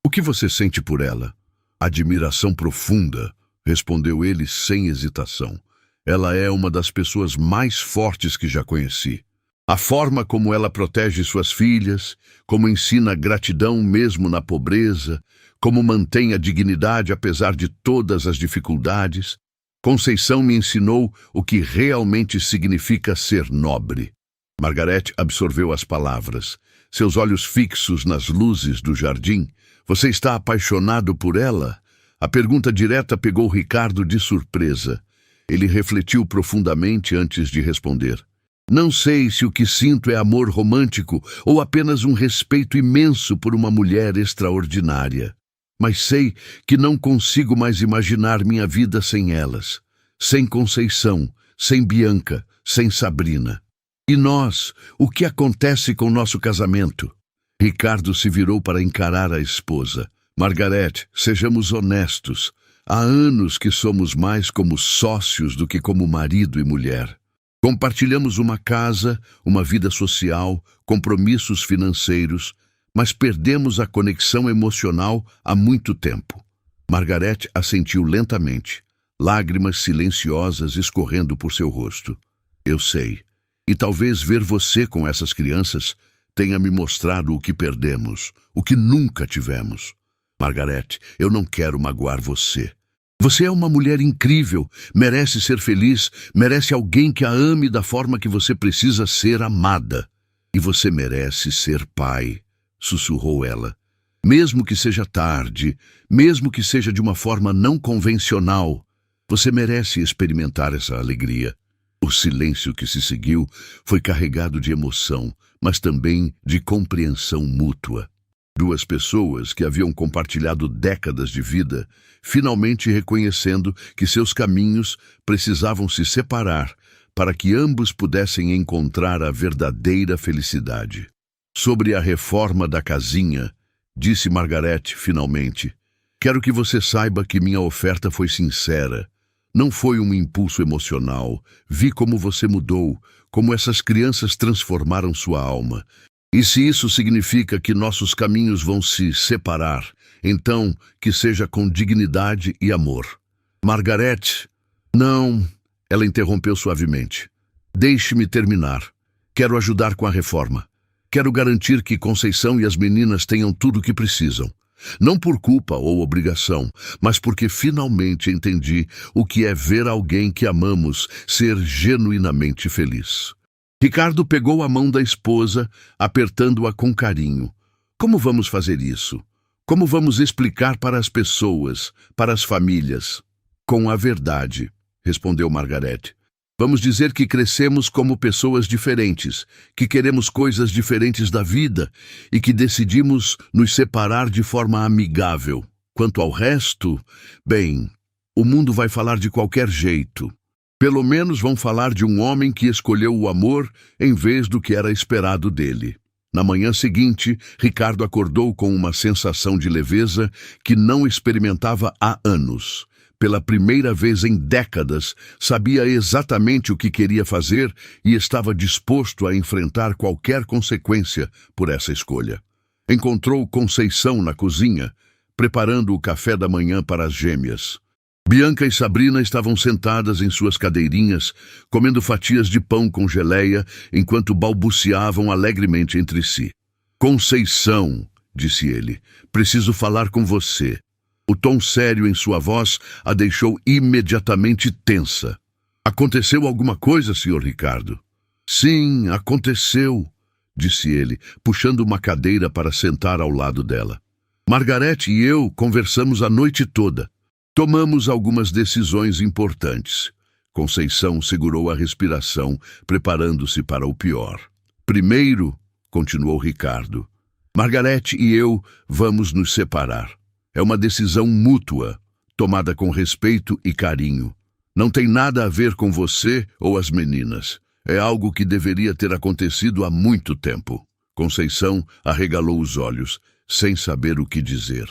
S1: O que você sente por ela?" "Admiração profunda", respondeu ele sem hesitação. "Ela é uma das pessoas mais fortes que já conheci. A forma como ela protege suas filhas, como ensina gratidão mesmo na pobreza, como mantém a dignidade apesar de todas as dificuldades. Conceição me ensinou o que realmente significa ser nobre." Margarete absorveu as palavras, seus olhos fixos nas luzes do jardim. "Você está apaixonado por ela?" A pergunta direta pegou Ricardo de surpresa. Ele refletiu profundamente antes de responder. "Não sei se o que sinto é amor romântico ou apenas um respeito imenso por uma mulher extraordinária. Mas sei que não consigo mais imaginar minha vida sem elas. Sem Conceição, sem Bianca, sem Sabrina. E nós, o que acontece com nosso casamento?" Ricardo se virou para encarar a esposa. "Margarete, sejamos honestos. Há anos que somos mais como sócios do que como marido e mulher. Compartilhamos uma casa, uma vida social, compromissos financeiros, mas perdemos a conexão emocional há muito tempo." Margarete assentiu lentamente, lágrimas silenciosas escorrendo por seu rosto. "Eu sei, e talvez ver você com essas crianças tenha me mostrado o que perdemos, o que nunca tivemos. Margarete, eu não quero magoar você. Você é uma mulher incrível, merece ser feliz, merece alguém que a ame da forma que você precisa ser amada. E você merece ser pai", sussurrou ela. "Mesmo que seja tarde, mesmo que seja de uma forma não convencional, você merece experimentar essa alegria." O silêncio que se seguiu foi carregado de emoção, mas também de compreensão mútua. Duas pessoas que haviam compartilhado décadas de vida, finalmente reconhecendo que seus caminhos precisavam se separar para que ambos pudessem encontrar a verdadeira felicidade. "Sobre a reforma da casinha", disse Margarete finalmente, "quero que você saiba que minha oferta foi sincera. Não foi um impulso emocional. Vi como você mudou, como essas crianças transformaram sua alma. E se isso significa que nossos caminhos vão se separar, então que seja com dignidade e amor." "Margarete..." "Não", ela interrompeu suavemente. "Deixe-me terminar. Quero ajudar com a reforma. Quero garantir que Conceição e as meninas tenham tudo o que precisam. Não por culpa ou obrigação, mas porque finalmente entendi o que é ver alguém que amamos ser genuinamente feliz." Ricardo pegou a mão da esposa, apertando-a com carinho. "Como vamos fazer isso? Como vamos explicar para as pessoas, para as famílias? Com a verdade, respondeu Margaret. Vamos dizer que crescemos como pessoas diferentes, que queremos coisas diferentes da vida e que decidimos nos separar de forma amigável. Quanto ao resto, bem, o mundo vai falar de qualquer jeito. Pelo menos vão falar de um homem que escolheu o amor em vez do que era esperado dele. Na manhã seguinte, Ricardo acordou com uma sensação de leveza que não experimentava há anos. Pela primeira vez em décadas, sabia exatamente o que queria fazer e estava disposto a enfrentar qualquer consequência por essa escolha. Encontrou Conceição na cozinha, preparando o café da manhã para as gêmeas. Bianca e Sabrina estavam sentadas em suas cadeirinhas, comendo fatias de pão com geleia, enquanto balbuciavam alegremente entre si. "Conceição", disse ele, "preciso falar com você." O tom sério em sua voz a deixou imediatamente tensa. "Aconteceu alguma coisa, Sr. Ricardo?" "Sim, aconteceu", disse ele, puxando uma cadeira para sentar ao lado dela. "Margaret e eu conversamos a noite toda. Tomamos algumas decisões importantes." Conceição segurou a respiração, preparando-se para o pior. "Primeiro", continuou Ricardo, "Margaret e eu vamos nos separar. É uma decisão mútua, tomada com respeito e carinho. Não tem nada a ver com você ou as meninas. É algo que deveria ter acontecido há muito tempo." Conceição arregalou os olhos, sem saber o que dizer.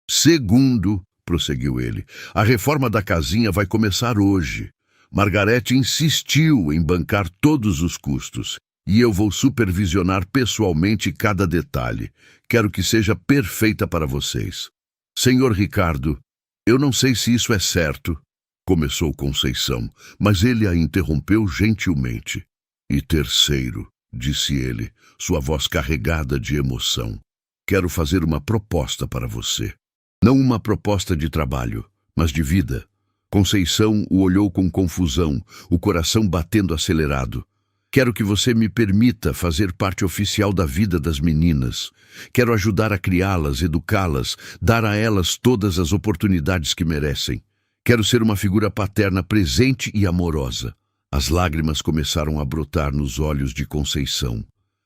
S1: "Segundo", prosseguiu ele, "a reforma da casinha vai começar hoje. Margaret insistiu em bancar todos os custos, e eu vou supervisionar pessoalmente cada detalhe. Quero que seja perfeita para vocês." "Senhor Ricardo, eu não sei se isso é certo", começou Conceição, mas ele a interrompeu gentilmente. "E terceiro", disse ele, sua voz carregada de emoção, "quero fazer uma proposta para você. Não uma proposta de trabalho, mas de vida." Conceição o olhou com confusão, o coração batendo acelerado. "Quero que você me permita fazer parte oficial da vida das meninas. Quero ajudar a criá-las, educá-las, dar a elas todas as oportunidades que merecem. Quero ser uma figura paterna presente e amorosa." As lágrimas começaram a brotar nos olhos de Conceição.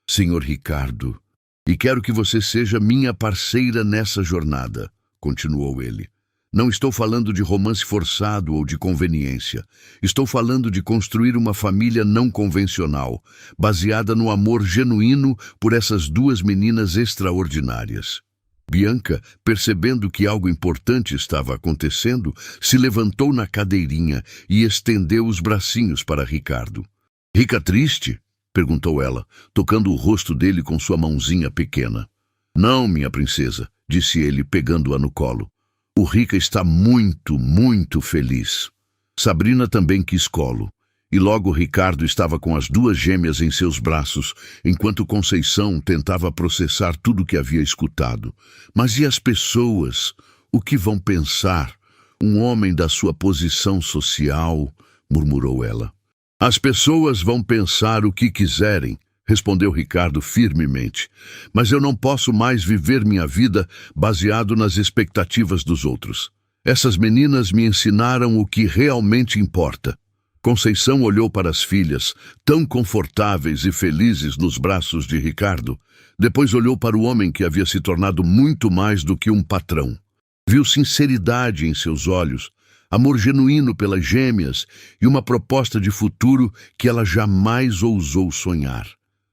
S1: "Senhor Ricardo, e quero que você seja minha parceira nessa jornada", continuou ele. "Não estou falando de romance forçado ou de conveniência. Estou falando de construir uma família não convencional, baseada no amor genuíno por essas duas meninas extraordinárias." Bianca, percebendo que algo importante estava acontecendo, se levantou na cadeirinha e estendeu os bracinhos para Ricardo. "Rica triste?" perguntou ela, tocando o rosto dele com sua mãozinha pequena. "Não, minha princesa", disse ele, pegando-a no colo. "O Rica está muito, muito feliz." Sabrina também quis colo, e logo Ricardo estava com as duas gêmeas em seus braços, enquanto Conceição tentava processar tudo o que havia escutado. "Mas e as pessoas? O que vão pensar? Um homem da sua posição social", murmurou ela. "As pessoas vão pensar o que quiserem", respondeu Ricardo firmemente, "mas eu não posso mais viver minha vida baseado nas expectativas dos outros. Essas meninas me ensinaram o que realmente importa." Conceição olhou para as filhas, tão confortáveis e felizes nos braços de Ricardo. Depois olhou para o homem que havia se tornado muito mais do que um patrão. Viu sinceridade em seus olhos, amor genuíno pelas gêmeas e uma proposta de futuro que ela jamais ousou sonhar.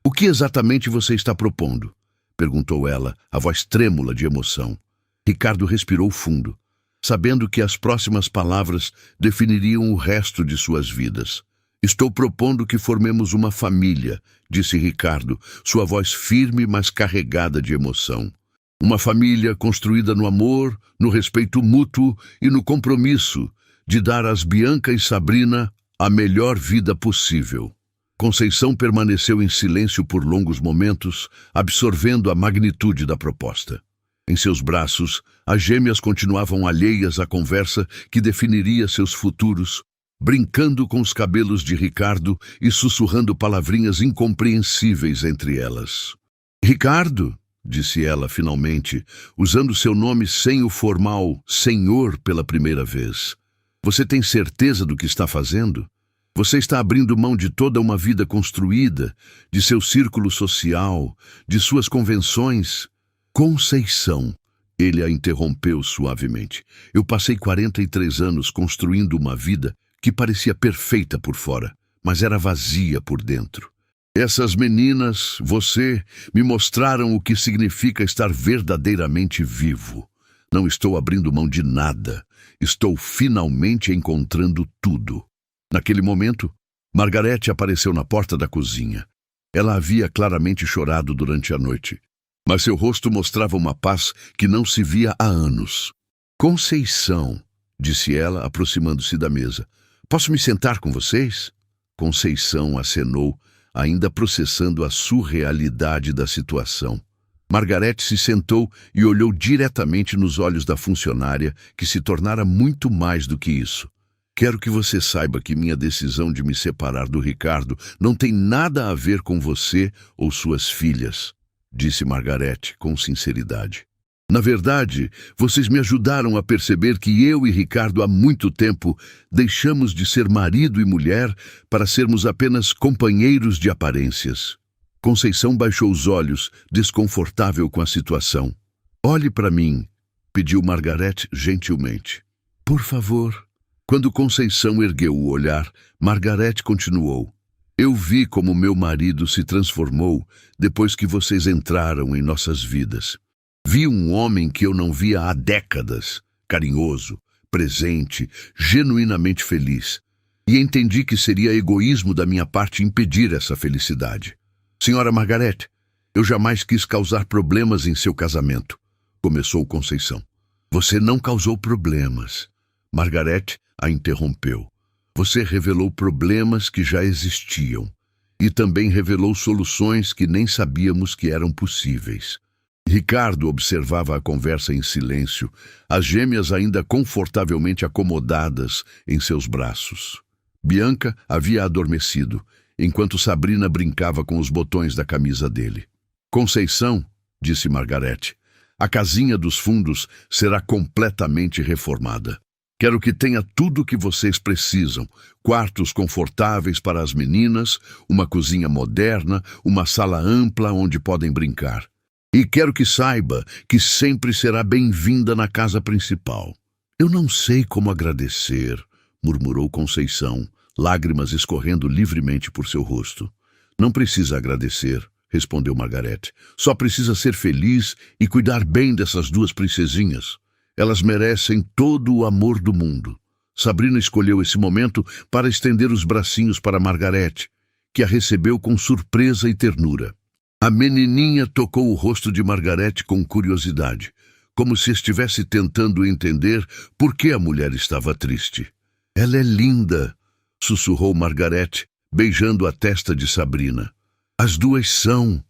S1: "O que exatamente você está propondo?" perguntou ela, a voz trêmula de emoção. Ricardo respirou fundo, sabendo que as próximas palavras definiriam o resto de suas vidas. "Estou propondo que formemos uma família", disse Ricardo, sua voz firme, mas carregada de emoção. "Uma família construída no amor, no respeito mútuo e no compromisso de dar às Bianca e Sabrina a melhor vida possível." Conceição permaneceu em silêncio por longos momentos, absorvendo a magnitude da proposta. Em seus braços, as gêmeas continuavam alheias à conversa que definiria seus futuros, brincando com os cabelos de Ricardo e sussurrando palavrinhas incompreensíveis entre elas. "Ricardo", disse ela finalmente, usando seu nome sem o formal senhor pela primeira vez. Você tem certeza do que está fazendo? Você está abrindo mão de toda uma vida construída, de seu círculo social, de suas convenções. Conceição, ele a interrompeu suavemente. Eu passei 43 anos construindo uma vida que parecia perfeita por fora, mas era vazia por dentro. Essas meninas, você, me mostraram o que significa estar verdadeiramente vivo. Não estou abrindo mão de nada. Estou finalmente encontrando tudo. Naquele momento, Margarete apareceu na porta da cozinha. Ela havia claramente chorado durante a noite, mas seu rosto mostrava uma paz que não se via há anos. Conceição, disse ela, aproximando-se da mesa. Posso me sentar com vocês? Conceição acenou, ainda processando a surrealidade da situação. Margarete se sentou e olhou diretamente nos olhos da funcionária, que se tornara muito mais do que isso. Quero que você saiba que minha decisão de me separar do Ricardo não tem nada a ver com você ou suas filhas, disse Margarete com sinceridade. Na verdade, vocês me ajudaram a perceber que eu e Ricardo há muito tempo deixamos de ser marido e mulher para sermos apenas companheiros de aparências. Conceição baixou os olhos, desconfortável com a situação. Olhe para mim, pediu Margarete gentilmente. Por favor. Quando Conceição ergueu o olhar, Margarete continuou. Eu vi como meu marido se transformou depois que vocês entraram em nossas vidas. Vi um homem que eu não via há décadas, carinhoso, presente, genuinamente feliz. E entendi que seria egoísmo da minha parte impedir essa felicidade. Senhora Margarete, eu jamais quis causar problemas em seu casamento, começou Conceição. Você não causou problemas. Margarete a interrompeu. Você revelou problemas que já existiam e também revelou soluções que nem sabíamos que eram possíveis. Ricardo observava a conversa em silêncio, as gêmeas ainda confortavelmente acomodadas em seus braços. Bianca havia adormecido, enquanto Sabrina brincava com os botões da camisa dele. Conceição, disse Margarete, a casinha dos fundos será completamente reformada. Quero que tenha tudo o que vocês precisam, quartos confortáveis para as meninas, uma cozinha moderna, uma sala ampla onde podem brincar. E quero que saiba que sempre será bem-vinda na casa principal. Eu não sei como agradecer, murmurou Conceição, lágrimas escorrendo livremente por seu rosto. Não precisa agradecer, respondeu Margarete. Só precisa ser feliz e cuidar bem dessas duas princesinhas. Elas merecem todo o amor do mundo. Sabrina escolheu esse momento para estender os bracinhos para Margarete, que a recebeu com surpresa e ternura. A menininha tocou o rosto de Margarete com curiosidade, como se estivesse tentando entender por que a mulher estava triste. Ela é linda, sussurrou Margarete, beijando a testa de Sabrina. As duas são.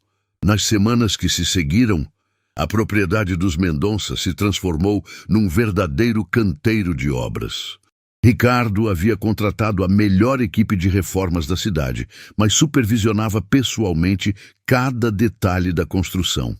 S1: Nas semanas que se seguiram, a propriedade dos Mendonça se transformou num verdadeiro canteiro de obras. Ricardo havia contratado a melhor equipe de reformas da cidade, mas supervisionava pessoalmente cada detalhe da construção.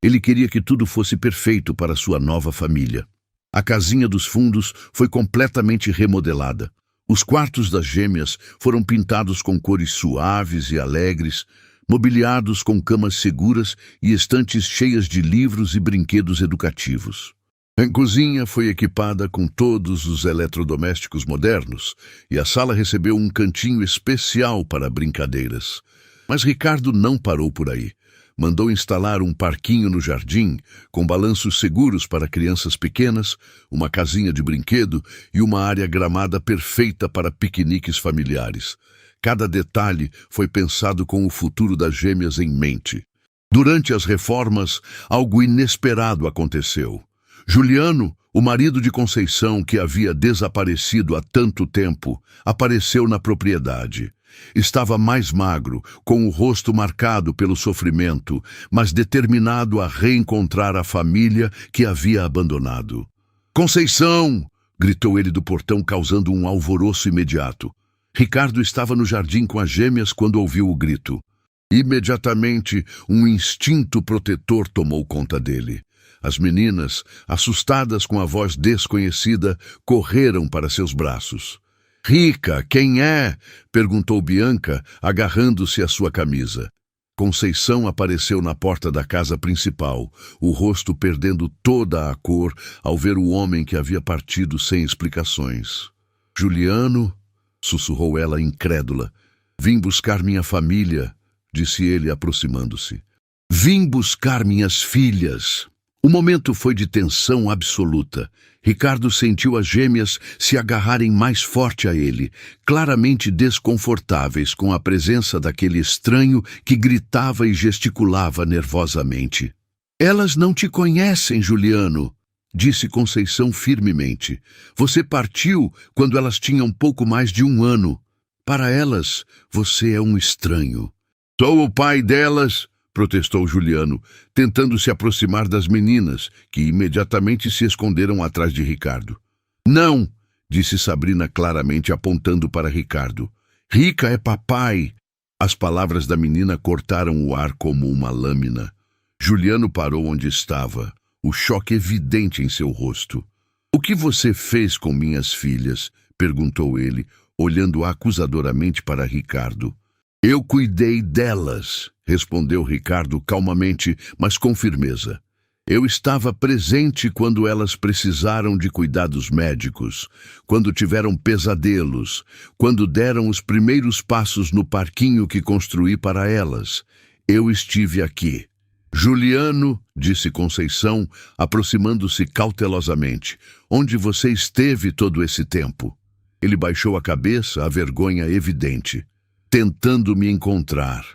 S1: Ele queria que tudo fosse perfeito para sua nova família. A casinha dos fundos foi completamente remodelada. Os quartos das gêmeas foram pintados com cores suaves e alegres, mobiliados com camas seguras e estantes cheias de livros e brinquedos educativos. A cozinha foi equipada com todos os eletrodomésticos modernos e a sala recebeu um cantinho especial para brincadeiras. Mas Ricardo não parou por aí. Mandou instalar um parquinho no jardim, com balanços seguros para crianças pequenas, uma casinha de brinquedo e uma área gramada perfeita para piqueniques familiares. Cada detalhe foi pensado com o futuro das gêmeas em mente. Durante as reformas, algo inesperado aconteceu. Juliano, o marido de Conceição, que havia desaparecido há tanto tempo, apareceu na propriedade. Estava mais magro, com o rosto marcado pelo sofrimento, mas determinado a reencontrar a família que havia abandonado. «Conceição!» gritou ele do portão, causando um alvoroço imediato. Ricardo estava no jardim com as gêmeas quando ouviu o grito. Imediatamente, um instinto protetor tomou conta dele. As meninas, assustadas com a voz desconhecida, correram para seus braços. "Rica, quem é?" perguntou Bianca, agarrando-se à sua camisa. Conceição apareceu na porta da casa principal, o rosto perdendo toda a cor ao ver o homem que havia partido sem explicações. "Juliano", sussurrou ela incrédula. "Vim buscar minha família", disse ele aproximando-se. "Vim buscar minhas filhas." O momento foi de tensão absoluta. Ricardo sentiu as gêmeas se agarrarem mais forte a ele, claramente desconfortáveis com a presença daquele estranho que gritava e gesticulava nervosamente. "Elas não te conhecem, Juliano", disse Conceição firmemente. "Você partiu quando elas tinham pouco mais de 1 ano. Para elas, você é um estranho." "Sou o pai delas", protestou Juliano, tentando se aproximar das meninas, que imediatamente se esconderam atrás de Ricardo. "Não", disse Sabrina claramente, apontando para Ricardo. "Rica é papai." As palavras da menina cortaram o ar como uma lâmina. Juliano parou onde estava, o choque evidente em seu rosto. "O que você fez com minhas filhas?" perguntou ele, olhando acusadoramente para Ricardo. "Eu cuidei delas", respondeu Ricardo calmamente, mas com firmeza. "Eu estava presente quando elas precisaram de cuidados médicos, quando tiveram pesadelos, quando deram os primeiros passos no parquinho que construí para elas. Eu estive aqui." "Juliano", disse Conceição, aproximando-se cautelosamente, "onde você esteve todo esse tempo?" Ele baixou a cabeça, a vergonha evidente. "Tentando me encontrar,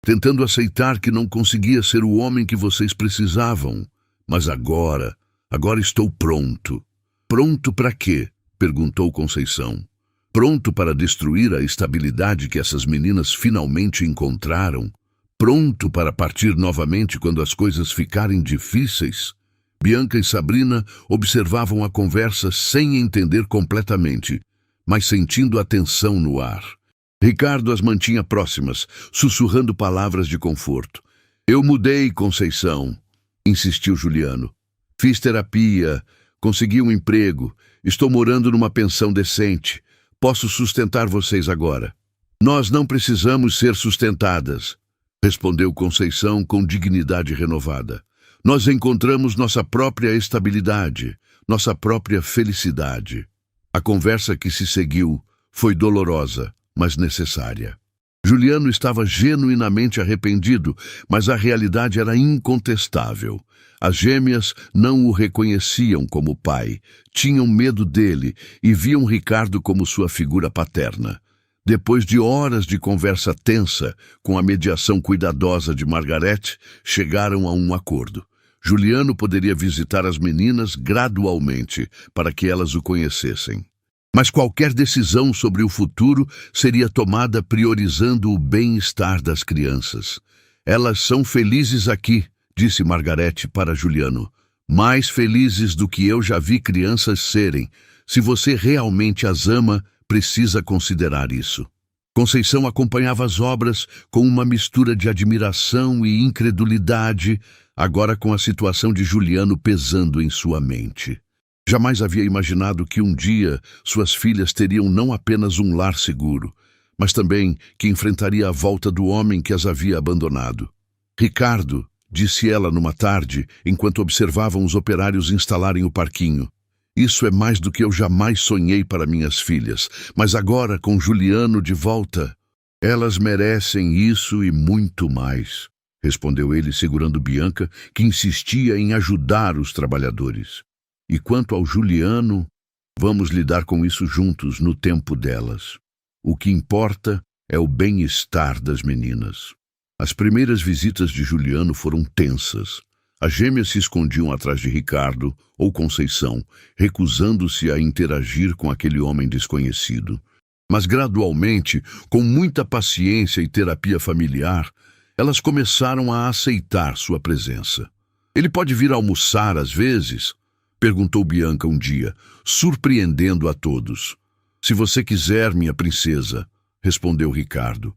S1: tentando aceitar que não conseguia ser o homem que vocês precisavam. Mas agora estou pronto." "Pronto para quê?" perguntou Conceição. "Pronto para destruir a estabilidade que essas meninas finalmente encontraram? Pronto para partir novamente quando as coisas ficarem difíceis?" Bianca e Sabrina observavam a conversa sem entender completamente, mas sentindo a tensão no ar. Ricardo as mantinha próximas, sussurrando palavras de conforto. "Eu mudei, Conceição", insistiu Juliano. "Fiz terapia, consegui um emprego, estou morando numa pensão decente. Posso sustentar vocês agora." "Nós não precisamos ser sustentadas", respondeu Conceição com dignidade renovada. "Nós encontramos nossa própria estabilidade, nossa própria felicidade." A conversa que se seguiu foi dolorosa, mas necessária. Juliano estava genuinamente arrependido, mas a realidade era incontestável. As gêmeas não o reconheciam como pai, tinham medo dele e viam Ricardo como sua figura paterna. Depois de horas de conversa tensa, com a mediação cuidadosa de Margarete, chegaram a um acordo. Juliano poderia visitar as meninas gradualmente, para que elas o conhecessem. Mas qualquer decisão sobre o futuro seria tomada priorizando o bem-estar das crianças. "Elas são felizes aqui", disse Margarete para Juliano. "Mais felizes do que eu já vi crianças serem. Se você realmente as ama, precisa considerar isso." Conceição acompanhava as obras com uma mistura de admiração e incredulidade, agora com a situação de Juliano pesando em sua mente. Jamais havia imaginado que um dia suas filhas teriam não apenas um lar seguro, mas também que enfrentaria a volta do homem que as havia abandonado. "Ricardo", disse ela numa tarde, enquanto observavam os operários instalarem o parquinho, "isso é mais do que eu jamais sonhei para minhas filhas, mas agora, com Juliano de volta, elas merecem isso e muito mais", respondeu ele segurando Bianca, que insistia em ajudar os trabalhadores. "E quanto ao Juliano, vamos lidar com isso juntos no tempo delas. O que importa é o bem-estar das meninas." As primeiras visitas de Juliano foram tensas. As gêmeas se escondiam atrás de Ricardo ou Conceição, recusando-se a interagir com aquele homem desconhecido. Mas gradualmente, com muita paciência e terapia familiar, elas começaram a aceitar sua presença. "Ele pode vir almoçar às vezes?" perguntou Bianca um dia, surpreendendo a todos. "Se você quiser, minha princesa", respondeu Ricardo.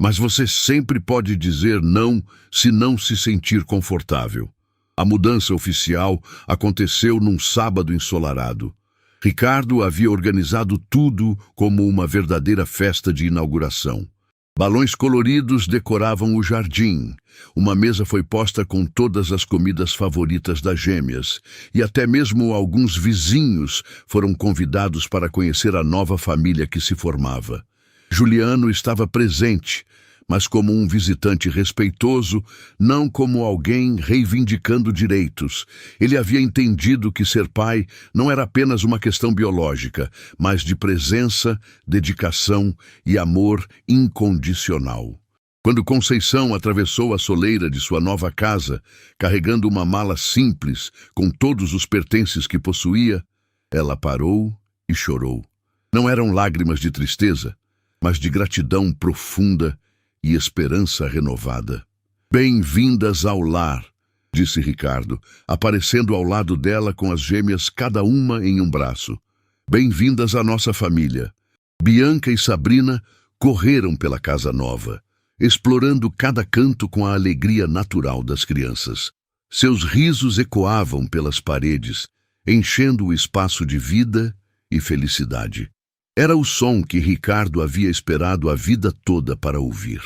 S1: Mas você sempre pode dizer não se não se sentir confortável. A mudança oficial aconteceu num sábado ensolarado. Ricardo havia organizado tudo como uma verdadeira festa de inauguração. Balões coloridos decoravam o jardim. Uma mesa foi posta com todas as comidas favoritas das gêmeas, e até mesmo alguns vizinhos foram convidados para conhecer a nova família que se formava. Juliano estava presente, mas como um visitante respeitoso, não como alguém reivindicando direitos. Ele havia entendido que ser pai não era apenas uma questão biológica, mas de presença, dedicação e amor incondicional. Quando Conceição atravessou a soleira de sua nova casa, carregando uma mala simples com todos os pertences que possuía, ela parou e chorou. Não eram lágrimas de tristeza, mas de gratidão profunda e esperança renovada. Bem-vindas ao lar, disse Ricardo, aparecendo ao lado dela com as gêmeas cada uma em um braço. Bem-vindas à nossa família. Bianca e Sabrina correram pela casa nova, explorando cada canto com a alegria natural das crianças. Seus risos ecoavam pelas paredes, enchendo o espaço de vida e felicidade. Era o som que Ricardo havia esperado a vida toda para ouvir.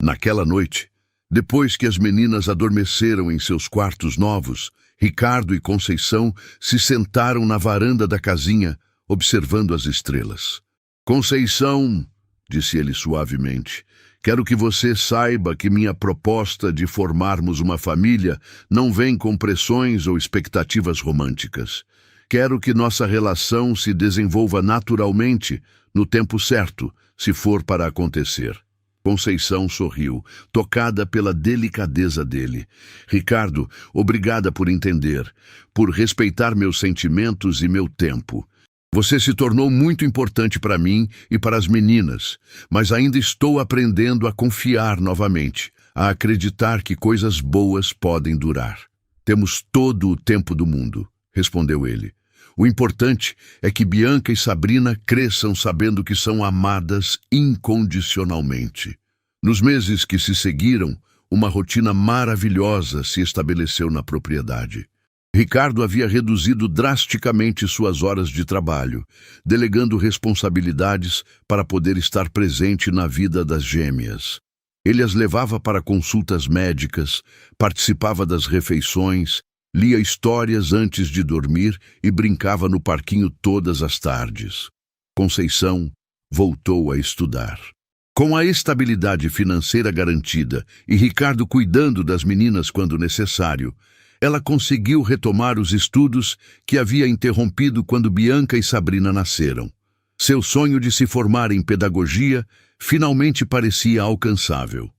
S1: Naquela noite, depois que as meninas adormeceram em seus quartos novos, Ricardo e Conceição se sentaram na varanda da casinha, observando as estrelas. Conceição, disse ele suavemente, quero que você saiba que minha proposta de formarmos uma família não vem com pressões ou expectativas românticas. Quero que nossa relação se desenvolva naturalmente, no tempo certo, se for para acontecer. Conceição sorriu, tocada pela delicadeza dele. Ricardo, obrigada por entender, por respeitar meus sentimentos e meu tempo. Você se tornou muito importante para mim e para as meninas, mas ainda estou aprendendo a confiar novamente, a acreditar que coisas boas podem durar. Temos todo o tempo do mundo, respondeu ele. O importante é que Bianca e Sabrina cresçam sabendo que são amadas incondicionalmente. Nos meses que se seguiram, uma rotina maravilhosa se estabeleceu na propriedade. Ricardo havia reduzido drasticamente suas horas de trabalho, delegando responsabilidades para poder estar presente na vida das gêmeas. Ele as levava para consultas médicas, participava das refeições, lia histórias antes de dormir e brincava no parquinho todas as tardes. Conceição voltou a estudar. Com a estabilidade financeira garantida e Ricardo cuidando das meninas quando necessário, ela conseguiu retomar os estudos que havia interrompido quando Bianca e Sabrina nasceram. Seu sonho de se formar em pedagogia finalmente parecia alcançável.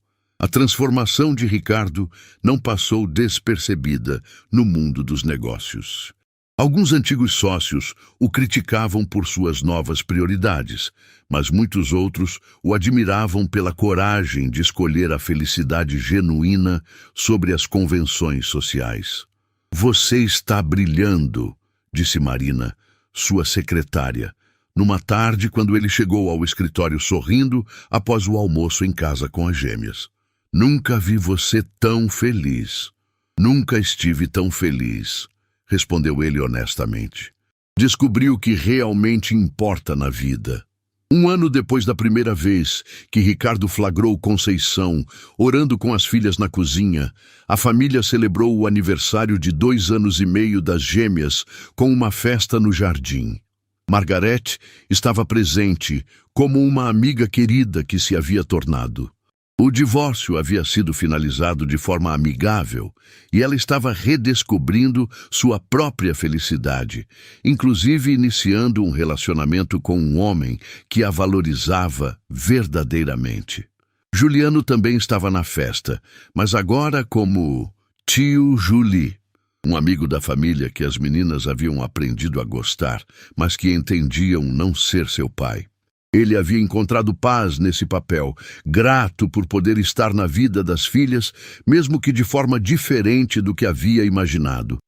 S1: A transformação de Ricardo não passou despercebida no mundo dos negócios. Alguns antigos sócios o criticavam por suas novas prioridades, mas muitos outros o admiravam pela coragem de escolher a felicidade genuína sobre as convenções sociais. Você está brilhando, disse Marina, sua secretária, numa tarde quando ele chegou ao escritório sorrindo após o almoço em casa com as gêmeas. Nunca vi você tão feliz. Nunca estive tão feliz, respondeu ele honestamente. Descobri o que realmente importa na vida. Um ano depois da primeira vez que Ricardo flagrou Conceição orando com as filhas na cozinha, a família celebrou o aniversário de 2 anos e meio das gêmeas com uma festa no jardim. Margarete estava presente como uma amiga querida que se havia tornado. O divórcio havia sido finalizado de forma amigável e ela estava redescobrindo sua própria felicidade, inclusive iniciando um relacionamento com um homem que a valorizava verdadeiramente. Juliano também estava na festa, mas agora como tio Juli, um amigo da família que as meninas haviam aprendido a gostar, mas que entendiam não ser seu pai. Ele havia encontrado paz nesse papel, grato por poder estar na vida das filhas, mesmo que de forma diferente do que havia imaginado.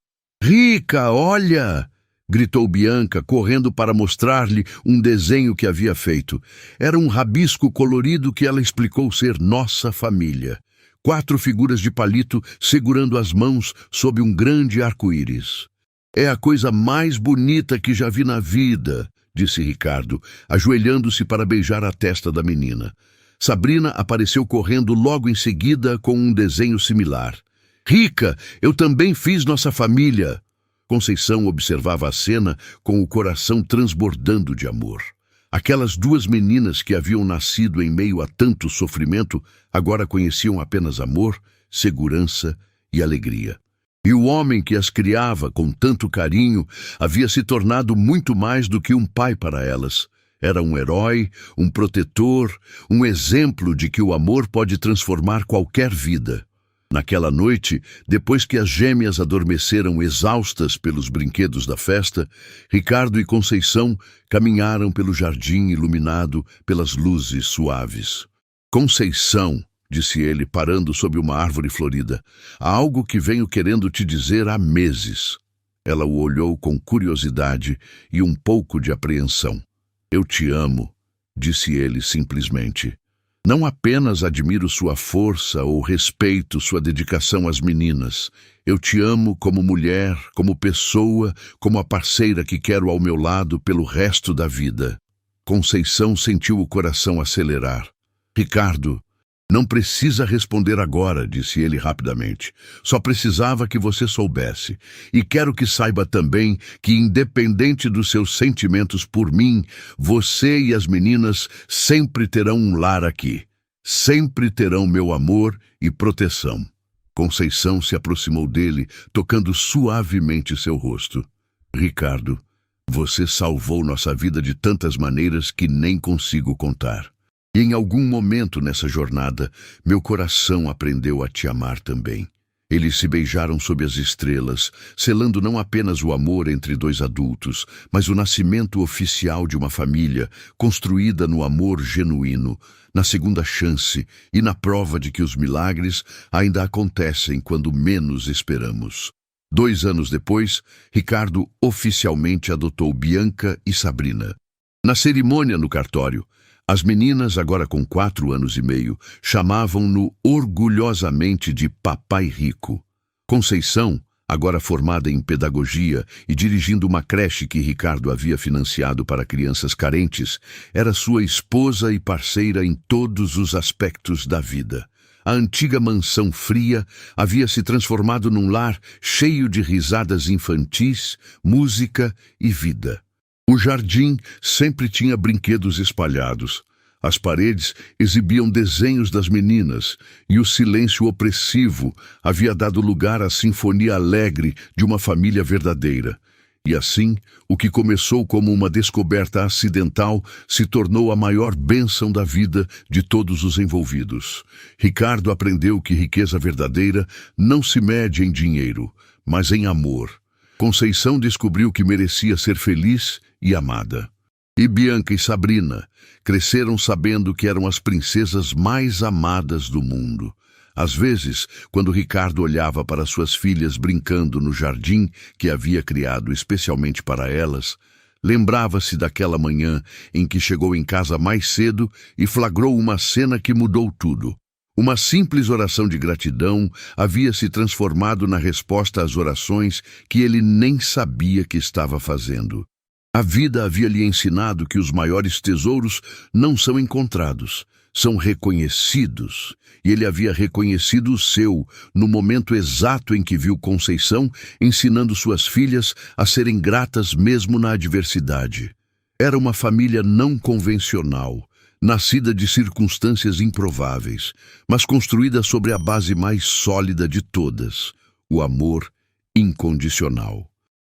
S1: Rica, olha! gritou Bianca, correndo para mostrar-lhe um desenho que havia feito. Era um rabisco colorido que ela explicou ser nossa família. 4 figuras de palito segurando as mãos sob um grande arco-íris. É a coisa mais bonita que já vi na vida, disse Ricardo, ajoelhando-se para beijar a testa da menina. Sabrina apareceu correndo logo em seguida com um desenho similar. Rica, eu também fiz nossa família. Conceição observava a cena com o coração transbordando de amor. Aquelas 2 meninas que haviam nascido em meio a tanto sofrimento agora conheciam apenas amor, segurança e alegria. E o homem que as criava com tanto carinho havia se tornado muito mais do que um pai para elas. Era um herói, um protetor, um exemplo de que o amor pode transformar qualquer vida. Naquela noite, depois que as gêmeas adormeceram exaustas pelos brinquedos da festa, Ricardo e Conceição caminharam pelo jardim iluminado pelas luzes suaves. Conceição, disse ele, parando sob uma árvore florida, há algo que venho querendo te dizer há meses. Ela o olhou com curiosidade e um pouco de apreensão. Eu te amo, disse ele simplesmente. Não apenas admiro sua força ou respeito sua dedicação às meninas. Eu te amo como mulher, como pessoa, como a parceira que quero ao meu lado pelo resto da vida. Conceição sentiu o coração acelerar. Ricardo, não precisa responder agora, disse ele rapidamente. Só precisava que você soubesse. E quero que saiba também que, independente dos seus sentimentos por mim, você e as meninas sempre terão um lar aqui. Sempre terão meu amor e proteção. Conceição se aproximou dele, tocando suavemente seu rosto. Ricardo, você salvou nossa vida de tantas maneiras que nem consigo contar. E em algum momento nessa jornada, meu coração aprendeu a te amar também. Eles se beijaram sob as estrelas, selando não apenas o amor entre 2 adultos, mas o nascimento oficial de uma família, construída no amor genuíno, na segunda chance e na prova de que os milagres ainda acontecem quando menos esperamos. 2 anos depois, Ricardo oficialmente adotou Bianca e Sabrina. Na cerimônia no cartório, as meninas, agora com 4 anos e meio, chamavam-no orgulhosamente de Papai Rico. Conceição, agora formada em pedagogia e dirigindo uma creche que Ricardo havia financiado para crianças carentes, era sua esposa e parceira em todos os aspectos da vida. A antiga mansão fria havia se transformado num lar cheio de risadas infantis, música e vida. O jardim sempre tinha brinquedos espalhados. As paredes exibiam desenhos das meninas e o silêncio opressivo havia dado lugar à sinfonia alegre de uma família verdadeira. E assim, o que começou como uma descoberta acidental se tornou a maior bênção da vida de todos os envolvidos. Ricardo aprendeu que riqueza verdadeira não se mede em dinheiro, mas em amor. Conceição descobriu que merecia ser feliz e amada. E Bianca e Sabrina cresceram sabendo que eram as princesas mais amadas do mundo. Às vezes, quando Ricardo olhava para suas filhas brincando no jardim que havia criado especialmente para elas, lembrava-se daquela manhã em que chegou em casa mais cedo e flagrou uma cena que mudou tudo. Uma simples oração de gratidão havia se transformado na resposta às orações que ele nem sabia que estava fazendo. A vida havia lhe ensinado que os maiores tesouros não são encontrados, são reconhecidos. E ele havia reconhecido o seu no momento exato em que viu Conceição ensinando suas filhas a serem gratas mesmo na adversidade. Era uma família não convencional, nascida de circunstâncias improváveis, mas construída sobre a base mais sólida de todas, o amor incondicional.